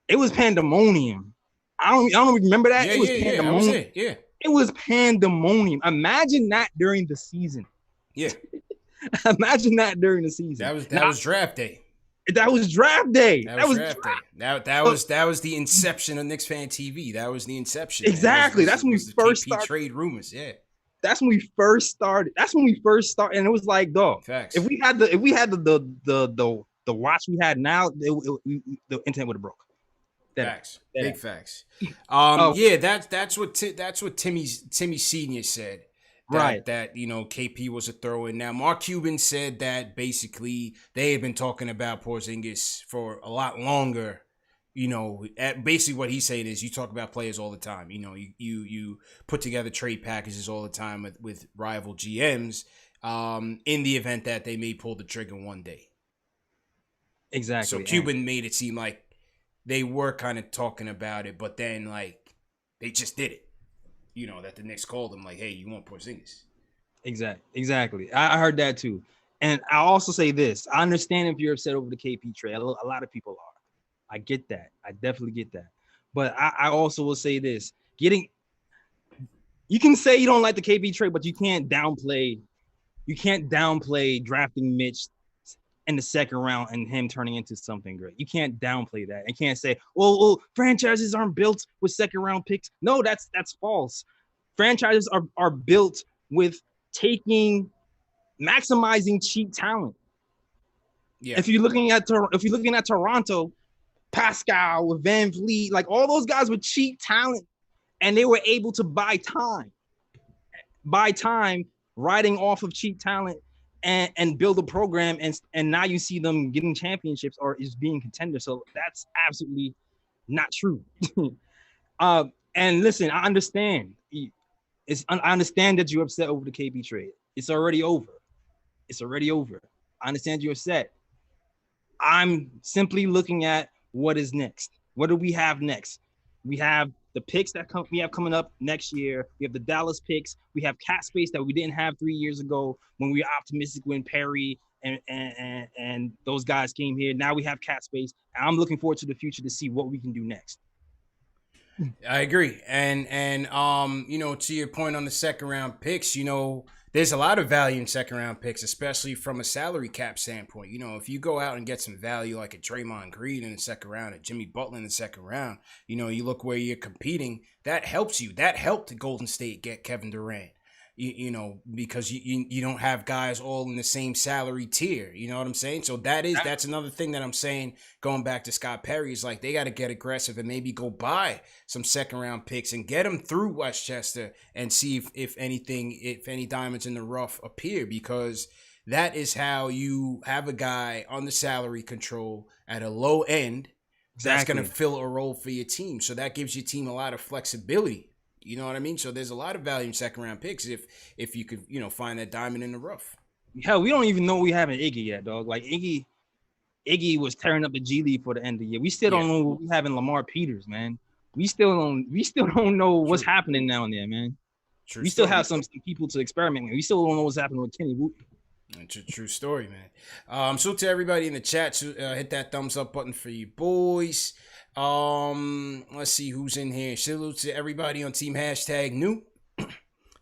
It was pandemonium. I don't remember that. It was pandemonium. Yeah. It was pandemonium. Imagine that during the season. Yeah. Imagine that during the season. That was draft day. That was draft day. That was draft day. That was the inception of KnicksFanTV. That was the inception. Exactly. That's when we first started. Trade rumors. Yeah. That's when we first started. And it was like, dog. Facts. If we had the watch we had now, the internet would have broke. Facts. Big facts. Yeah, that's what Timmy Senior said. Right. That KP was a throw-in. Now, Mark Cuban said that basically they had been talking about Porzingis for a lot longer. Basically what he's saying is you talk about players all the time. You put together trade packages all the time with rival GMs in the event that they may pull the trigger one day. Exactly. So Cuban made it seem like they were kind of talking about it, but then like they just did it. That the Knicks called them like, hey, you want Porzingis? Exactly. I heard that too. And I'll also say this. I understand if you're upset over the KP trade. A lot of people are. I get that. I definitely get that. But I also will say this. You can say you don't like the KP trade, but you can't downplay drafting Mitch in the second round and him turning into something great. You can't downplay that. And can't say, well, franchises aren't built with second round picks. No, that's false. Franchises are built with maximizing cheap talent. Yeah. If you're looking at Toronto, Pascal with Van Vliet, like all those guys with cheap talent, and they were able to buy time riding off of cheap talent and build a program, and now you see them getting championships or is being contenders. So that's absolutely not true. And listen, I understand. I understand that you're upset over the KP trade. It's already over. I understand you're upset. I'm simply looking at what is next. What do we have next? We have the picks that we have coming up next year. We have the Dallas picks. We have cap space that we didn't have 3 years ago when we were optimistic when Perry and those guys came here. Now we have cap space. I'm looking forward to the future to see what we can do next. I agree. And to your point on the second round picks, there's a lot of value in second round picks, especially from a salary cap standpoint. If you go out and get some value like a Draymond Green in the second round, a Jimmy Butler in the second round, you look where you're competing, that helps you. That helped Golden State get Kevin Durant. Because you don't have guys all in the same salary tier. You know what I'm saying? So that's another thing that I'm saying, going back to Scott Perry, is like they got to get aggressive and maybe go buy some second round picks and get them through Westchester and see if any diamonds in the rough appear, because that is how you have a guy on the salary control at a low end that's going to fill a role for your team. So that gives your team a lot of flexibility. You know what I mean? So there's a lot of value in second round picks if you could, find that diamond in the rough. Hell, we don't even know we have an Iggy yet, dog. Like Iggy was tearing up the G League for the end of the year. We still don't know what we have in Lamar Peters, man. We still don't know what's happening down there, man. We still have some people to experiment with. We still don't know what's happening with Kenny. True story, man. So to everybody in the chat, hit that thumbs up button for you boys. Let's see who's in here. Salute to everybody on Team #new.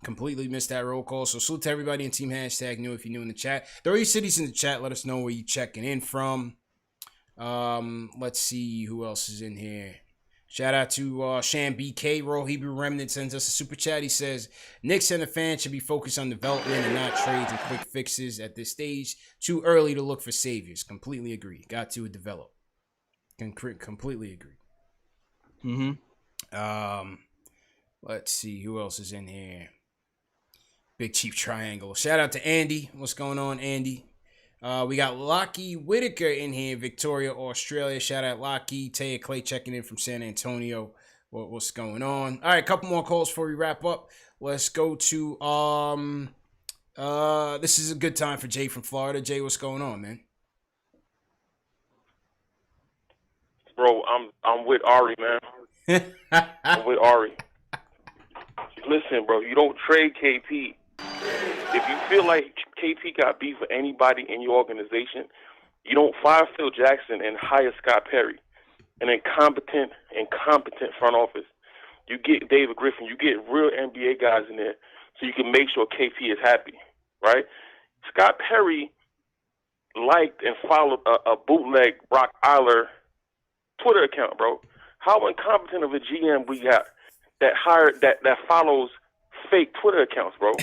Completely missed that roll call. So salute to everybody on Team #new if you're new in the chat. There are cities in the chat. Let us know where you're checking in from. Let's see who else is in here. Shout out to Shan BK. Royal Hebrew Remnant sends us a super chat. He says, Knicks and the fans should be focused on development and not trades and quick fixes at this stage. Too early to look for saviors. Completely agree. Got to develop. Completely agree. Let's see who else is in here. Big Chief Triangle. Shout out to Andy. What's going on, Andy? We got Lockie Whitaker in here, Victoria, Australia. Shout out Lockie. Taya Clay checking in from San Antonio. What's going on? All right, a couple more calls before we wrap up. Let's go to this is a good time for Jay from Florida. Jay, what's going on, man? Bro, I'm with Ari, man. I'm with Ari. Listen, bro, you don't trade KP. If you feel like KP got beef with anybody in your organization, you don't fire Phil Jackson and hire Scott Perry, an incompetent front office. You get David Griffin. You get real NBA guys in there so you can make sure KP is happy, right? Scott Perry liked and followed a bootleg Brock Eiler Twitter account, bro. How incompetent of a GM we got that follows fake Twitter accounts, bro.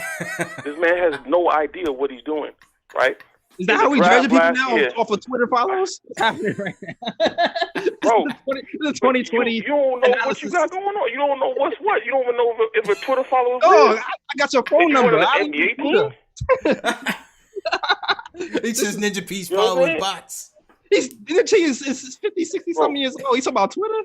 This man has no idea what he's doing, right? Is that how we judge people now off of Twitter follows? What's happening right now? Bro, the 2020. You don't know what you got going on. You don't know what's what. You don't even know if a Twitter follower is real. I got your phone number. NBA team? He says Ninja Peace following bots. He's 50, 60 something years old. He's talking about Twitter.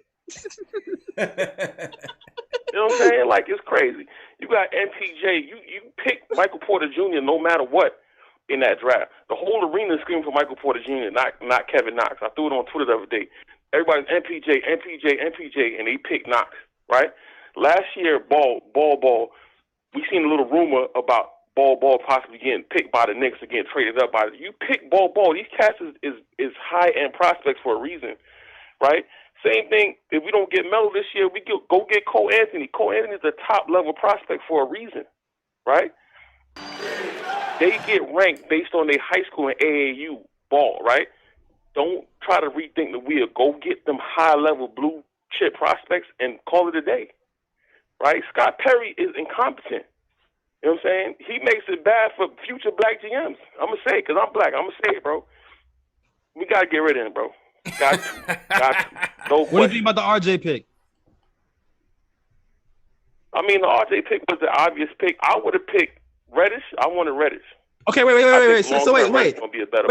You know what I'm saying? Like, it's crazy. You got MPJ. You pick Michael Porter Jr. no matter what in that draft. The whole arena is screaming for Michael Porter Jr., not Kevin Knox. I threw it on Twitter the other day. Everybody's MPJ, and they picked Knox, right? Last year, Ball, we seen a little rumor about Ball possibly getting picked by the Knicks or getting traded up by the. You pick Ball. These cats is high-end prospects for a reason, right? Same thing, if we don't get Melo this year, we go get Cole Anthony. Cole Anthony is a top-level prospect for a reason, right? They get ranked based on their high school and AAU ball, right? Don't try to rethink the wheel. Go get them high-level blue-chip prospects and call it a day, right? Scott Perry is incompetent. You know what I'm saying? He makes it bad for future black GMs. I'm going to say it because I'm black. I'm going to say it, bro. We got to get rid of him, bro. Got to. No what do you think about the RJ pick? I mean, the RJ pick was the obvious pick. I would have picked Reddish. I wanted Reddish. Okay, wait. So wait. So you just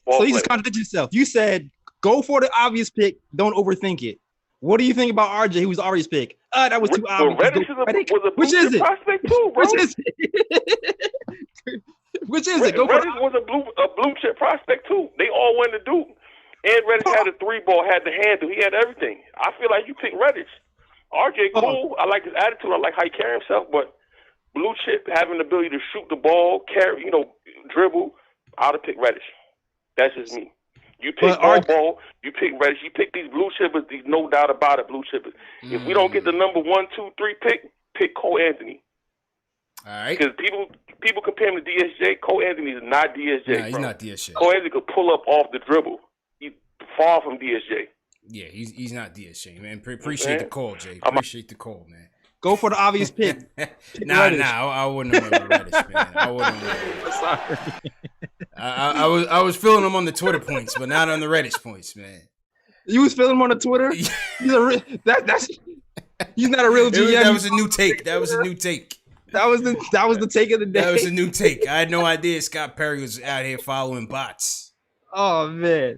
player. contradicted yourself. You said go for the obvious pick. Don't overthink it. What do you think about RJ? Who was the obvious pick? That was too obvious. Reddish was a blue prospect too, bro. Which is it? Which is it? Reddish was a blue chip prospect too. They all went to Duke. And Reddish had a three-ball, had the handle. He had everything. I feel like you pick Reddish. RJ, cool. I like his attitude. I like how he carry himself. But blue chip, having the ability to shoot the ball, carry, dribble, I would have picked Reddish. That's just me. You pick ball, you pick Reddish. You pick these blue chippers, these no doubt about it blue chippers. If we don't get the number 1, 2, 3 pick Cole Anthony. All right. Because people compare him to DSJ. Cole Anthony is not DSJ. Nah, he's not DSJ. Cole Anthony could pull up off the dribble. Far from DSJ. Yeah, he's not DSJ, man. Appreciate the call, Jay. Appreciate the call, man. Go for the obvious pick. Nah, I wouldn't have went with Reddish, man. I wouldn't have. Sorry. I was feeling him on the Twitter points, but not on the Reddish points, man. You was feeling him on the Twitter? He's not a real GM. That was a new take. That was a new take. That was the take of the day. That was a new take. I had no idea Scott Perry was out here following bots. Oh man.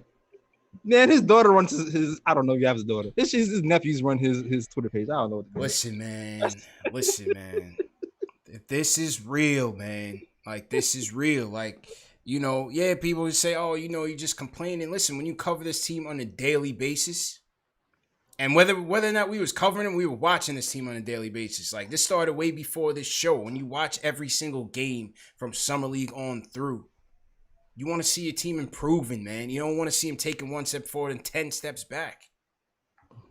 Man, his daughter runs his I don't know if you have his daughter. His nephews run his Twitter page. I don't know. Listen, man. This is real, man. Like, this is real. Like, yeah, people say, oh, you're just complaining. Listen, when you cover this team on a daily basis, And whether or not we was covering them, we were watching this team on a daily basis. Like, this started way before this show. When you watch every single game from Summer League on through, you want to see your team improving, man. You don't want to see them taking one step forward and 10 steps back.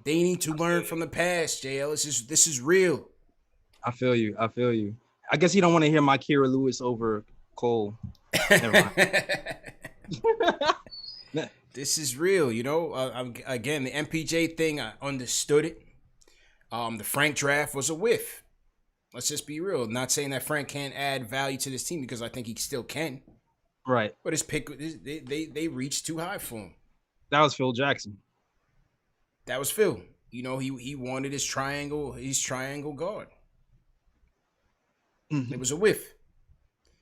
They need to learn from the past, JL. This is real. I feel you. I guess you don't want to hear my Kira Lewis over Cole. Never mind. This is real, you know. Again, the MPJ thing, I understood it. The Frank draft was a whiff. Let's just be real. Not saying that Frank can't add value to this team, because I think he still can. Right. But his pick, they reached too high for him. That was Phil Jackson. That was Phil. You know, he wanted his triangle guard. Mm-hmm. It was a whiff.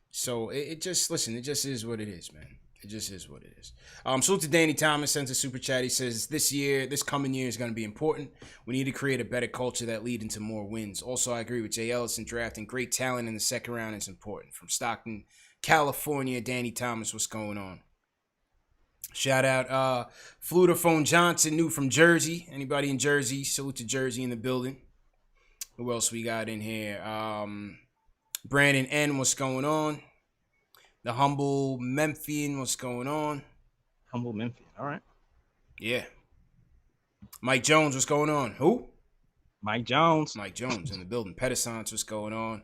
So it just is what it is, man. It just is what it is. Salute to Danny Thomas, sends a super chat. He says, this coming year is going to be important. We need to create a better culture that lead into more wins. Also, I agree with Jay Ellis in drafting great talent in the second round is important. From Stockton, California, Danny Thomas, what's going on? Shout out Fluterphone Johnson, new from Jersey. Anybody in Jersey? Salute to Jersey in the building. Who else we got in here? Brandon N, what's going on? The Humble Memphian, what's going on? Humble Memphian, all right. Yeah. Mike Jones, what's going on? Who? Mike Jones in the building. Pedicance, what's going on?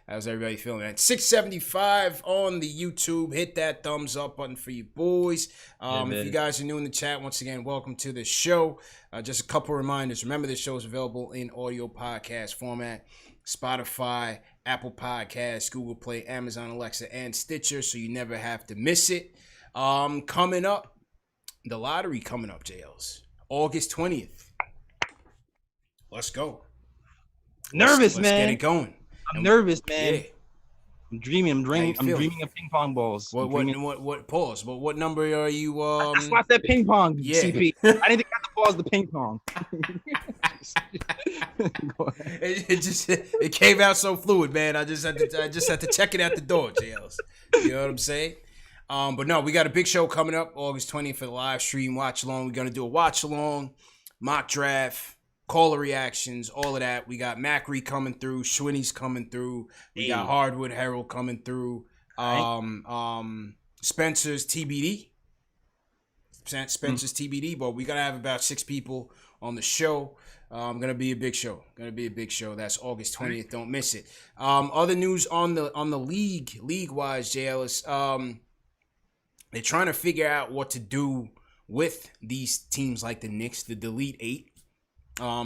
How's everybody feeling? At 675 on the YouTube. Hit that thumbs up button for you boys. If you guys are new in the chat, once again, welcome to the show. Just a couple reminders. Remember, this show is available in audio podcast format. Spotify, Apple Podcasts, Google Play, Amazon Alexa, and Stitcher, so you never have to miss it. Coming up, the lottery coming up, JLs. August 20th. Let's go. Let's man. Let's get it going. I'm nervous, man. Yeah. I'm dreaming of ping pong balls. Pause. What number are you? That's why I said ping pong, yeah. CP. I didn't think I had to pause the ping pong. It came out so fluid, man. I just had to check it at the door, JLs. You know what I'm saying? But no, we got a big show coming up August 20th for the live stream watch along. We're gonna do a watch along, mock draft, caller reactions, all of that. We got Macri coming through, Schwinny's coming through. We got Hardwood Herald coming through. Spencer's TBD. TBD, but we're gonna have about 6 people on the show. Gonna be a big show. That's August 20th. Don't miss it. Other news on the league wise, Jay Ellis. They're trying to figure out what to do with these teams like the Knicks, the Delete 8,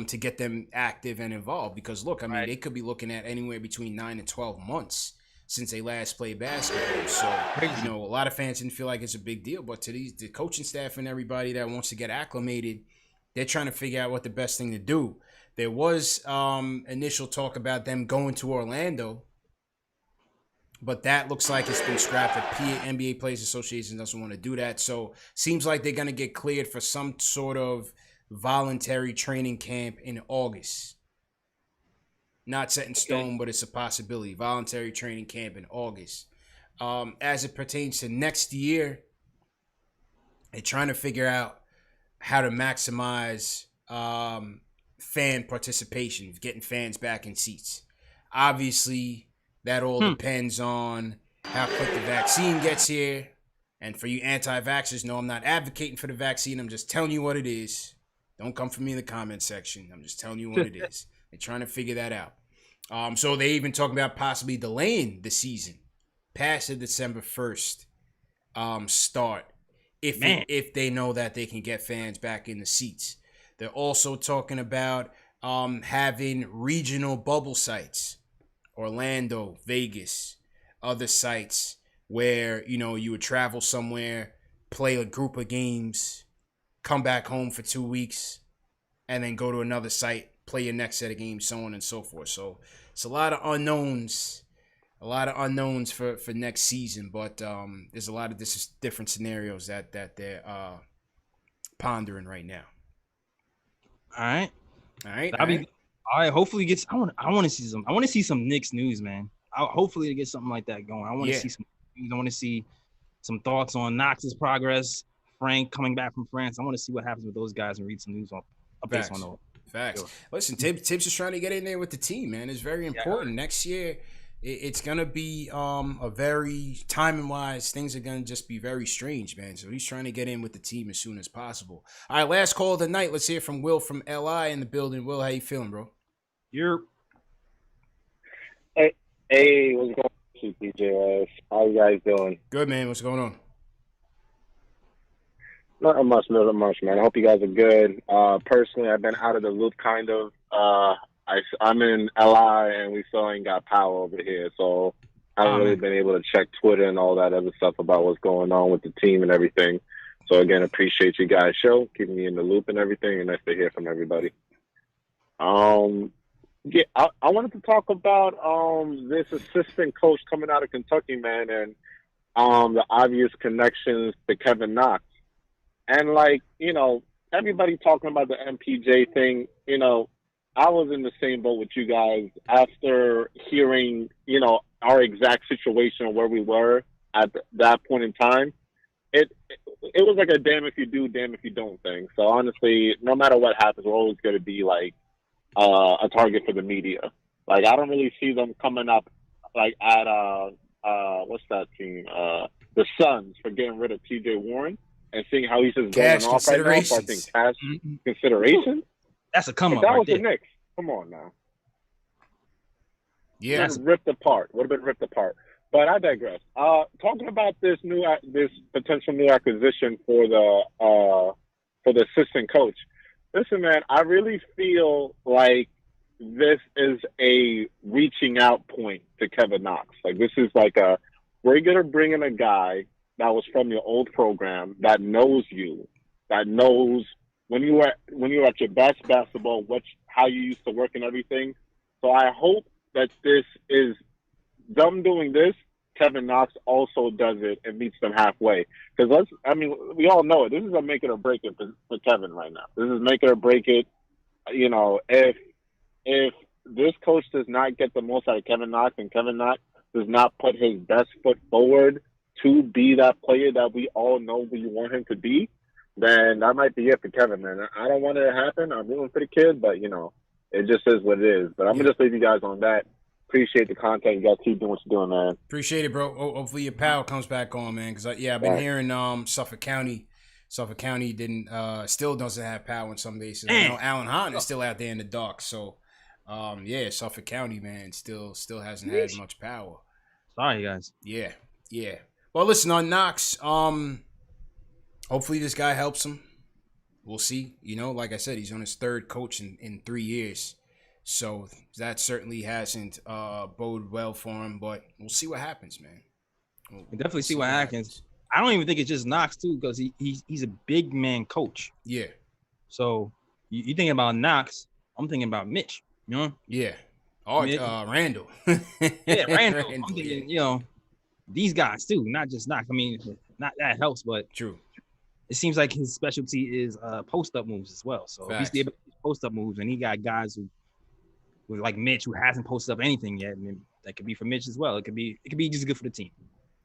to get them active and involved. Because look, I mean, they could be looking at anywhere between 9 and 12 months since they last played basketball. So, you know, a lot of fans didn't feel like it's a big deal. But to the coaching staff and everybody that wants to get acclimated, they're trying to figure out what the best thing to do. There was initial talk about them going to Orlando, but that looks like it's been scrapped. The NBA Players Association doesn't want to do that. So seems like they're going to get cleared for some sort of voluntary training camp in August. Not set in stone, but it's a possibility. Voluntary training camp in August. As it pertains to next year, they're trying to figure out how to maximize fan participation, getting fans back in seats. Obviously, that all depends on how quick the vaccine gets here. And for you anti-vaxxers, no, I'm not advocating for the vaccine. I'm just telling you what it is. Don't come for me in the comment section. I'm just telling you what it is. They're trying to figure that out. So they even talking about possibly delaying the season past the December 1st start if they know that they can get fans back in the seats. They're also talking about having regional bubble sites. Orlando, Vegas, other sites where, you know, you would travel somewhere, play a group of games, come back home for 2 weeks, and then go to another site, play your next set of games, so on and so forth. So it's a lot of unknowns for next season, but there's a lot of different scenarios that they're pondering right now. All right. All right. Hopefully gets. I want to see some Knicks news, man. Hopefully to get something like that going. I want to see some. I want to see some thoughts on Knox's progress. Frank coming back from France. I want to see what happens with those guys and read some news updates on those. Facts. Sure. Listen, Tibbs is trying to get in there with the team, man. It's very important. Next year, it's gonna be a very timing wise. Things are gonna just be very strange, man. So he's trying to get in with the team as soon as possible. All right, last call of the night. Let's hear from Will from LI in the building. Will, how you feeling, bro? Hey, what's going on, CPJ? How you guys doing? Good, man. What's going on? Not much, man. I hope you guys are good. Personally, I've been out of the loop, kind of. I'm in LI, and we still ain't got power over here, so I haven't really been able to check Twitter and all that other stuff about what's going on with the team and everything. So, again, appreciate you guys' show, keeping me in the loop and everything, and nice to hear from everybody. Yeah, I wanted to talk about this assistant coach coming out of Kentucky, man, and the obvious connections to Kevin Knox. And, like, you know, everybody talking about the MPJ thing, you know, I was in the same boat with you guys after hearing, you know, our exact situation where we were at that point in time. It was like a damn if you do, damn if you don't thing. So, honestly, no matter what happens, we're always going to be, like, a target for the media. Like, I don't really see them coming up, like, at, what's that team? The Suns for getting rid of T.J. Warren. And seeing how he's just going off right now, so I think cash consideration. That's a come up. That right was there. the Knicks. Come on now. Yeah, would have ripped apart. But I digress. Talking about this potential new acquisition for the assistant coach. Listen, man, I really feel like this is a reaching out point to Kevin Knox. Like, this is like we're gonna bring in a guy that was from your old program, that knows you, that knows when you were at your best basketball, how you used to work and everything. So I hope that this is them doing this. Kevin Knox also does it and meets them halfway. Because we all know it. This is a make it or break it for Kevin right now. This is make it or break it. You know, if this coach does not get the most out of Kevin Knox and Kevin Knox does not put his best foot forward to be that player that we all know we want him to be, then that might be it for Kevin, man. I don't want it to happen. I'm rooting for the kid, but, you know, it just is what it is. But I'm going to just leave you guys on that. Appreciate the content. You guys keep doing what you're doing, man. Appreciate it, bro. Hopefully your pal comes back on, man. Because, I've been hearing Suffolk County still doesn't have power in some bases. I know Allen Hahn is still out there in the dark. So, Suffolk County, man, still hasn't had much power. Sorry, guys. Yeah. Well, listen, on Knox, hopefully this guy helps him. We'll see. You know, like I said, he's on his third coach in 3 years. So that certainly hasn't boded well for him, but we'll see what happens, man. We'll definitely see what happens. I don't even think it's just Knox, too, because he's a big man coach. Yeah. So you thinking about Knox, I'm thinking about Mitch, you know? Yeah. Or Randall. Yeah, Randall. I'm thinking, you know, these guys too, not just Knox. I mean, not that helps, but true. It seems like his specialty is post-up moves as well. So if he's able to post-up moves, and he got guys who like Mitch, who hasn't posted up anything yet, and that could be for Mitch as well. It could be just good for the team.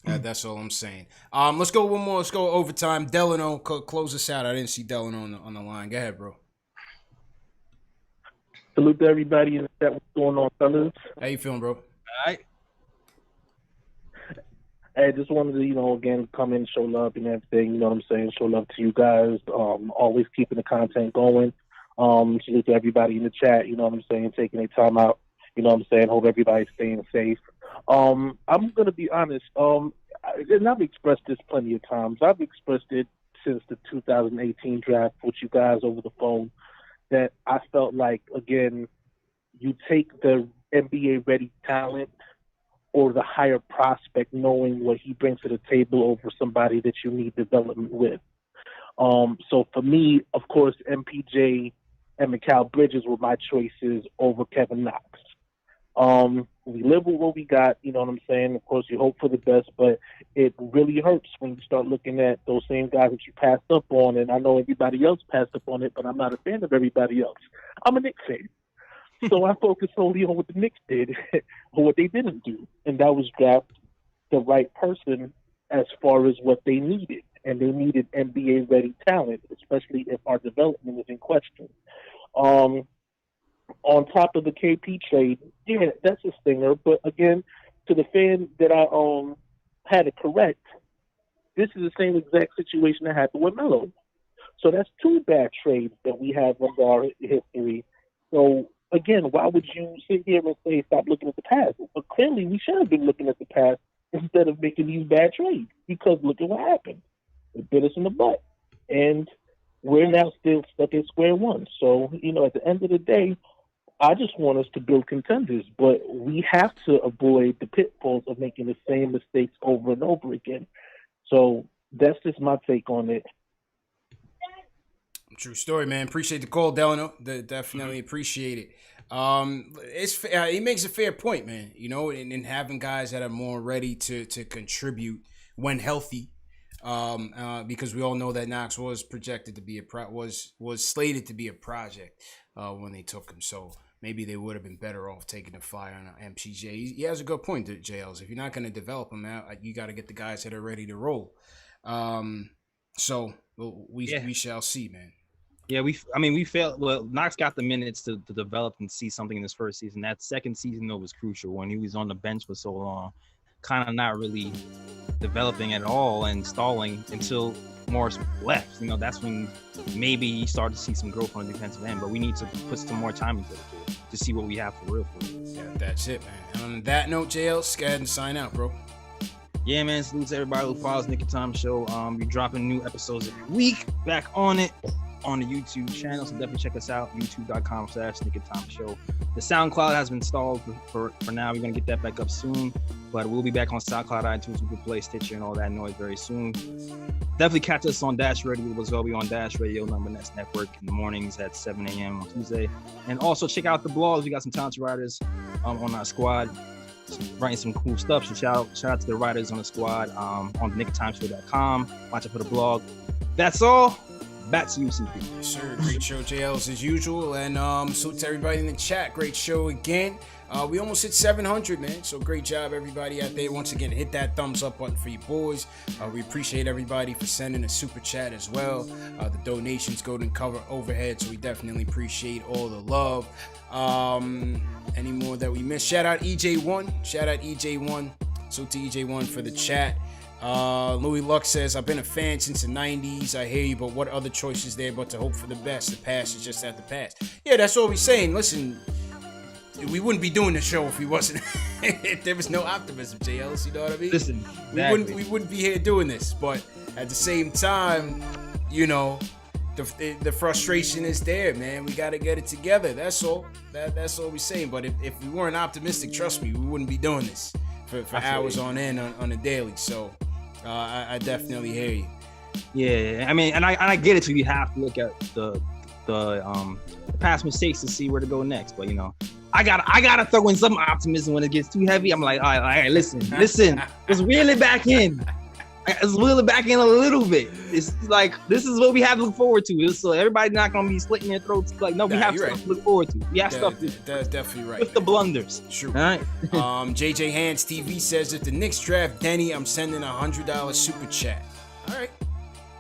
That's all I'm saying. Let's go one more. Let's go overtime. Delano, close us out. I didn't see Delano on the line. Go ahead, bro. Salute to everybody in the chat. What's going on, fellas? How you feeling, bro? All right. I just wanted to, again, come in, show love and everything. You know what I'm saying? Show love to you guys. Always keeping the content going. Salute to everybody in the chat. You know what I'm saying? Taking their time out. You know what I'm saying? Hope everybody's staying safe. I'm going to be honest. And I've expressed this plenty of times. I've expressed it since the 2018 draft with you guys over the phone that I felt like, again, you take the NBA-ready talent or the higher prospect knowing what he brings to the table over somebody that you need development with. So for me, of course, MPJ and Mikal Bridges were my choices over Kevin Knox. We live with what we got, you know what I'm saying? Of course, you hope for the best, but it really hurts when you start looking at those same guys that you passed up on, and I know everybody else passed up on it, but I'm not a fan of everybody else. I'm a Knicks fan. So I focus solely on what the Knicks did or what they didn't do, and that was draft the right person as far as what they needed. and they needed NBA-ready talent, especially if our development is in question. On top of the KP trade, yeah, that's a stinger. But again, to the fan that I had it correct, this is the same exact situation that happened with Melo. So that's 2 bad trades that we have under our history. So again, why would you sit here and say stop looking at the past? But clearly, we should have been looking at the past instead of making these bad trades, because look at what happened. It bit us in the butt. And we're now still stuck at square one. So, at the end of the day, I just want us to build contenders, but we have to avoid the pitfalls of making the same mistakes over and over again. So that's just my take on it. True story, man. Appreciate the call, Delano. Definitely appreciate it. He makes a fair point, man. In having guys that are more ready to contribute when healthy. Because we all know that Knox was projected to be was slated to be a project when they took him. So maybe they would have been better off taking a flyer on MPJ. He has a good point, JLs. If you're not going to develop him out, you got to get the guys that are ready to roll. So we shall see, man. Yeah, we failed. Well, Knox got the minutes to develop and see something in his first season. That second season, though, was crucial when he was on the bench for so long, kind of not really developing at all and stalling until Morris left. That's when maybe you start to see some growth on the defensive end. But we need to put some more time into the kid to see what we have for real. Yeah, that's it, man. On that note, JL, go ahead and sign out, bro. Yeah, man. Salute to everybody who follows Nick and Tom Show. We're dropping new episodes every week. Back on it on the YouTube channel, so definitely check us out. YouTube.com/Nick and Tom Show. The SoundCloud has been stalled for now. We're gonna get that back up soon, but we'll be back on SoundCloud, iTunes, Google Play, Stitcher, and all that noise very soon. Definitely catch us on Dash Radio as well. We're on Dash Radio, Number Nets Network in the mornings at 7 a.m. on Tuesday. And also check out the blogs. We got some talented writers on our squad writing some cool stuff. So shout out to the writers on the squad on nickandtomshow.com. Watch out for the blog. That's all. Back to you, CP. Yes, sir. Great show, JLs, as usual. And salute to everybody in the chat. Great show again. We almost hit 700, man. So great job, everybody out there. Once again, hit that thumbs up button for you boys. We appreciate everybody for sending a super chat as well. The donations go to cover overhead, so we definitely appreciate all the love. Any more that we missed? Shout out EJ1. So to EJ1 for the chat. Louis Luck says, I've been a fan since the 90s. I hear you, but what other choice is there but to hope for the best? The past is just at the past. Yeah, that's all we're saying. Listen, we wouldn't be doing the show if we wasn't, if there was no optimism, JLs, you know what I mean? Listen, we wouldn't be here doing this, but at the same time, the frustration is there, man. We got to get it together. That's all. That's all we're saying. But if we weren't optimistic, trust me, we wouldn't be doing this for hours on end on a daily. So I definitely hear you. Yeah, I mean, and I get it too. You have to look at the past mistakes to see where to go next. But I gotta throw in some optimism when it gets too heavy. I'm like, all right, listen, let's reel it back in. Let's wheel it back in a little bit. It's like, this is what we have to look forward to. So everybody's not going to be slitting their throats. Like, no, we have stuff to look forward to. We have stuff to. That's definitely right. With the blunders. True. All right. JJ Hands TV says, if the Knicks draft Denny, I'm sending $100 super chat. All right.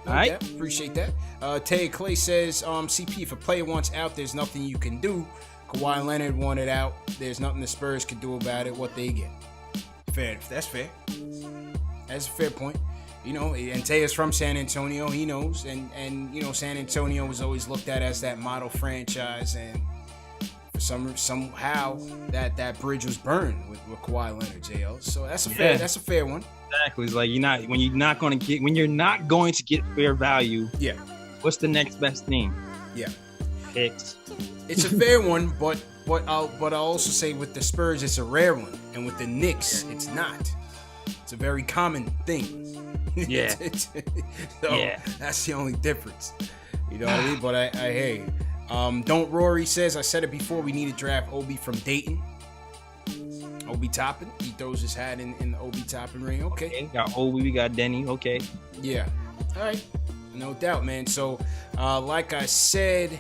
All right. Appreciate that. Tay Clay says, CP, if a player wants out, there's nothing you can do. Kawhi Leonard wanted out. There's nothing the Spurs could do about it. What they get. Fair. That's fair. That's a fair point. And Tay is from San Antonio. He knows, and San Antonio was always looked at as that model franchise, and for somehow that bridge was burned with Kawhi Leonard, JL. So that's a fair one. Exactly. It's like when you're not going to get fair value. Yeah. What's the next best thing? Yeah. Picks. It's a fair one, but I'll also say with the Spurs, it's a rare one, and with the Knicks, it's not. It's a very common thing. Yeah. That's the only difference. You know what I mean? But I hear you. Don't Rory says, I said it before, we need to draft Obi from Dayton. Obi Toppin. He throws his hat in the Obi Toppin ring. Okay. Got Obi, we got Denny. Okay. Yeah. All right. No doubt, man. So, like I said,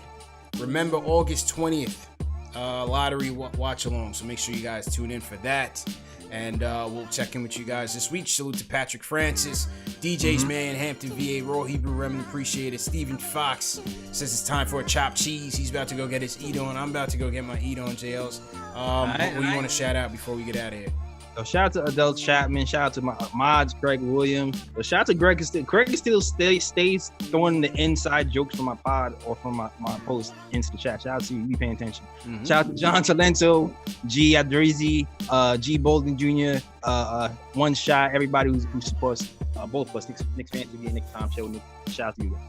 remember August 20th, lottery watch along. So make sure you guys tune in for that. And we'll check in with you guys this week. Salute to Patrick Francis, DJ's man, Hampton, VA, Raw Hebrew Remnant, appreciate it. Stephen Fox says it's time for a chopped cheese. He's about to go get his eat on. I'm about to go get my eat on, JLs. What do you want to shout out before we get out of here? So shout out to Adele Chapman. Shout out to my mods, Greg Williams. But shout out to Greg. Greg still stays throwing the inside jokes from my pod or from my post into the chat. Shout out to you. We paying attention. Shout out to John Talento, G. Adrizi, G. Bolden Jr., One Shot, everybody who supports both of us, Knicks Fan TV and Knicks Time Show. Shout out to you guys.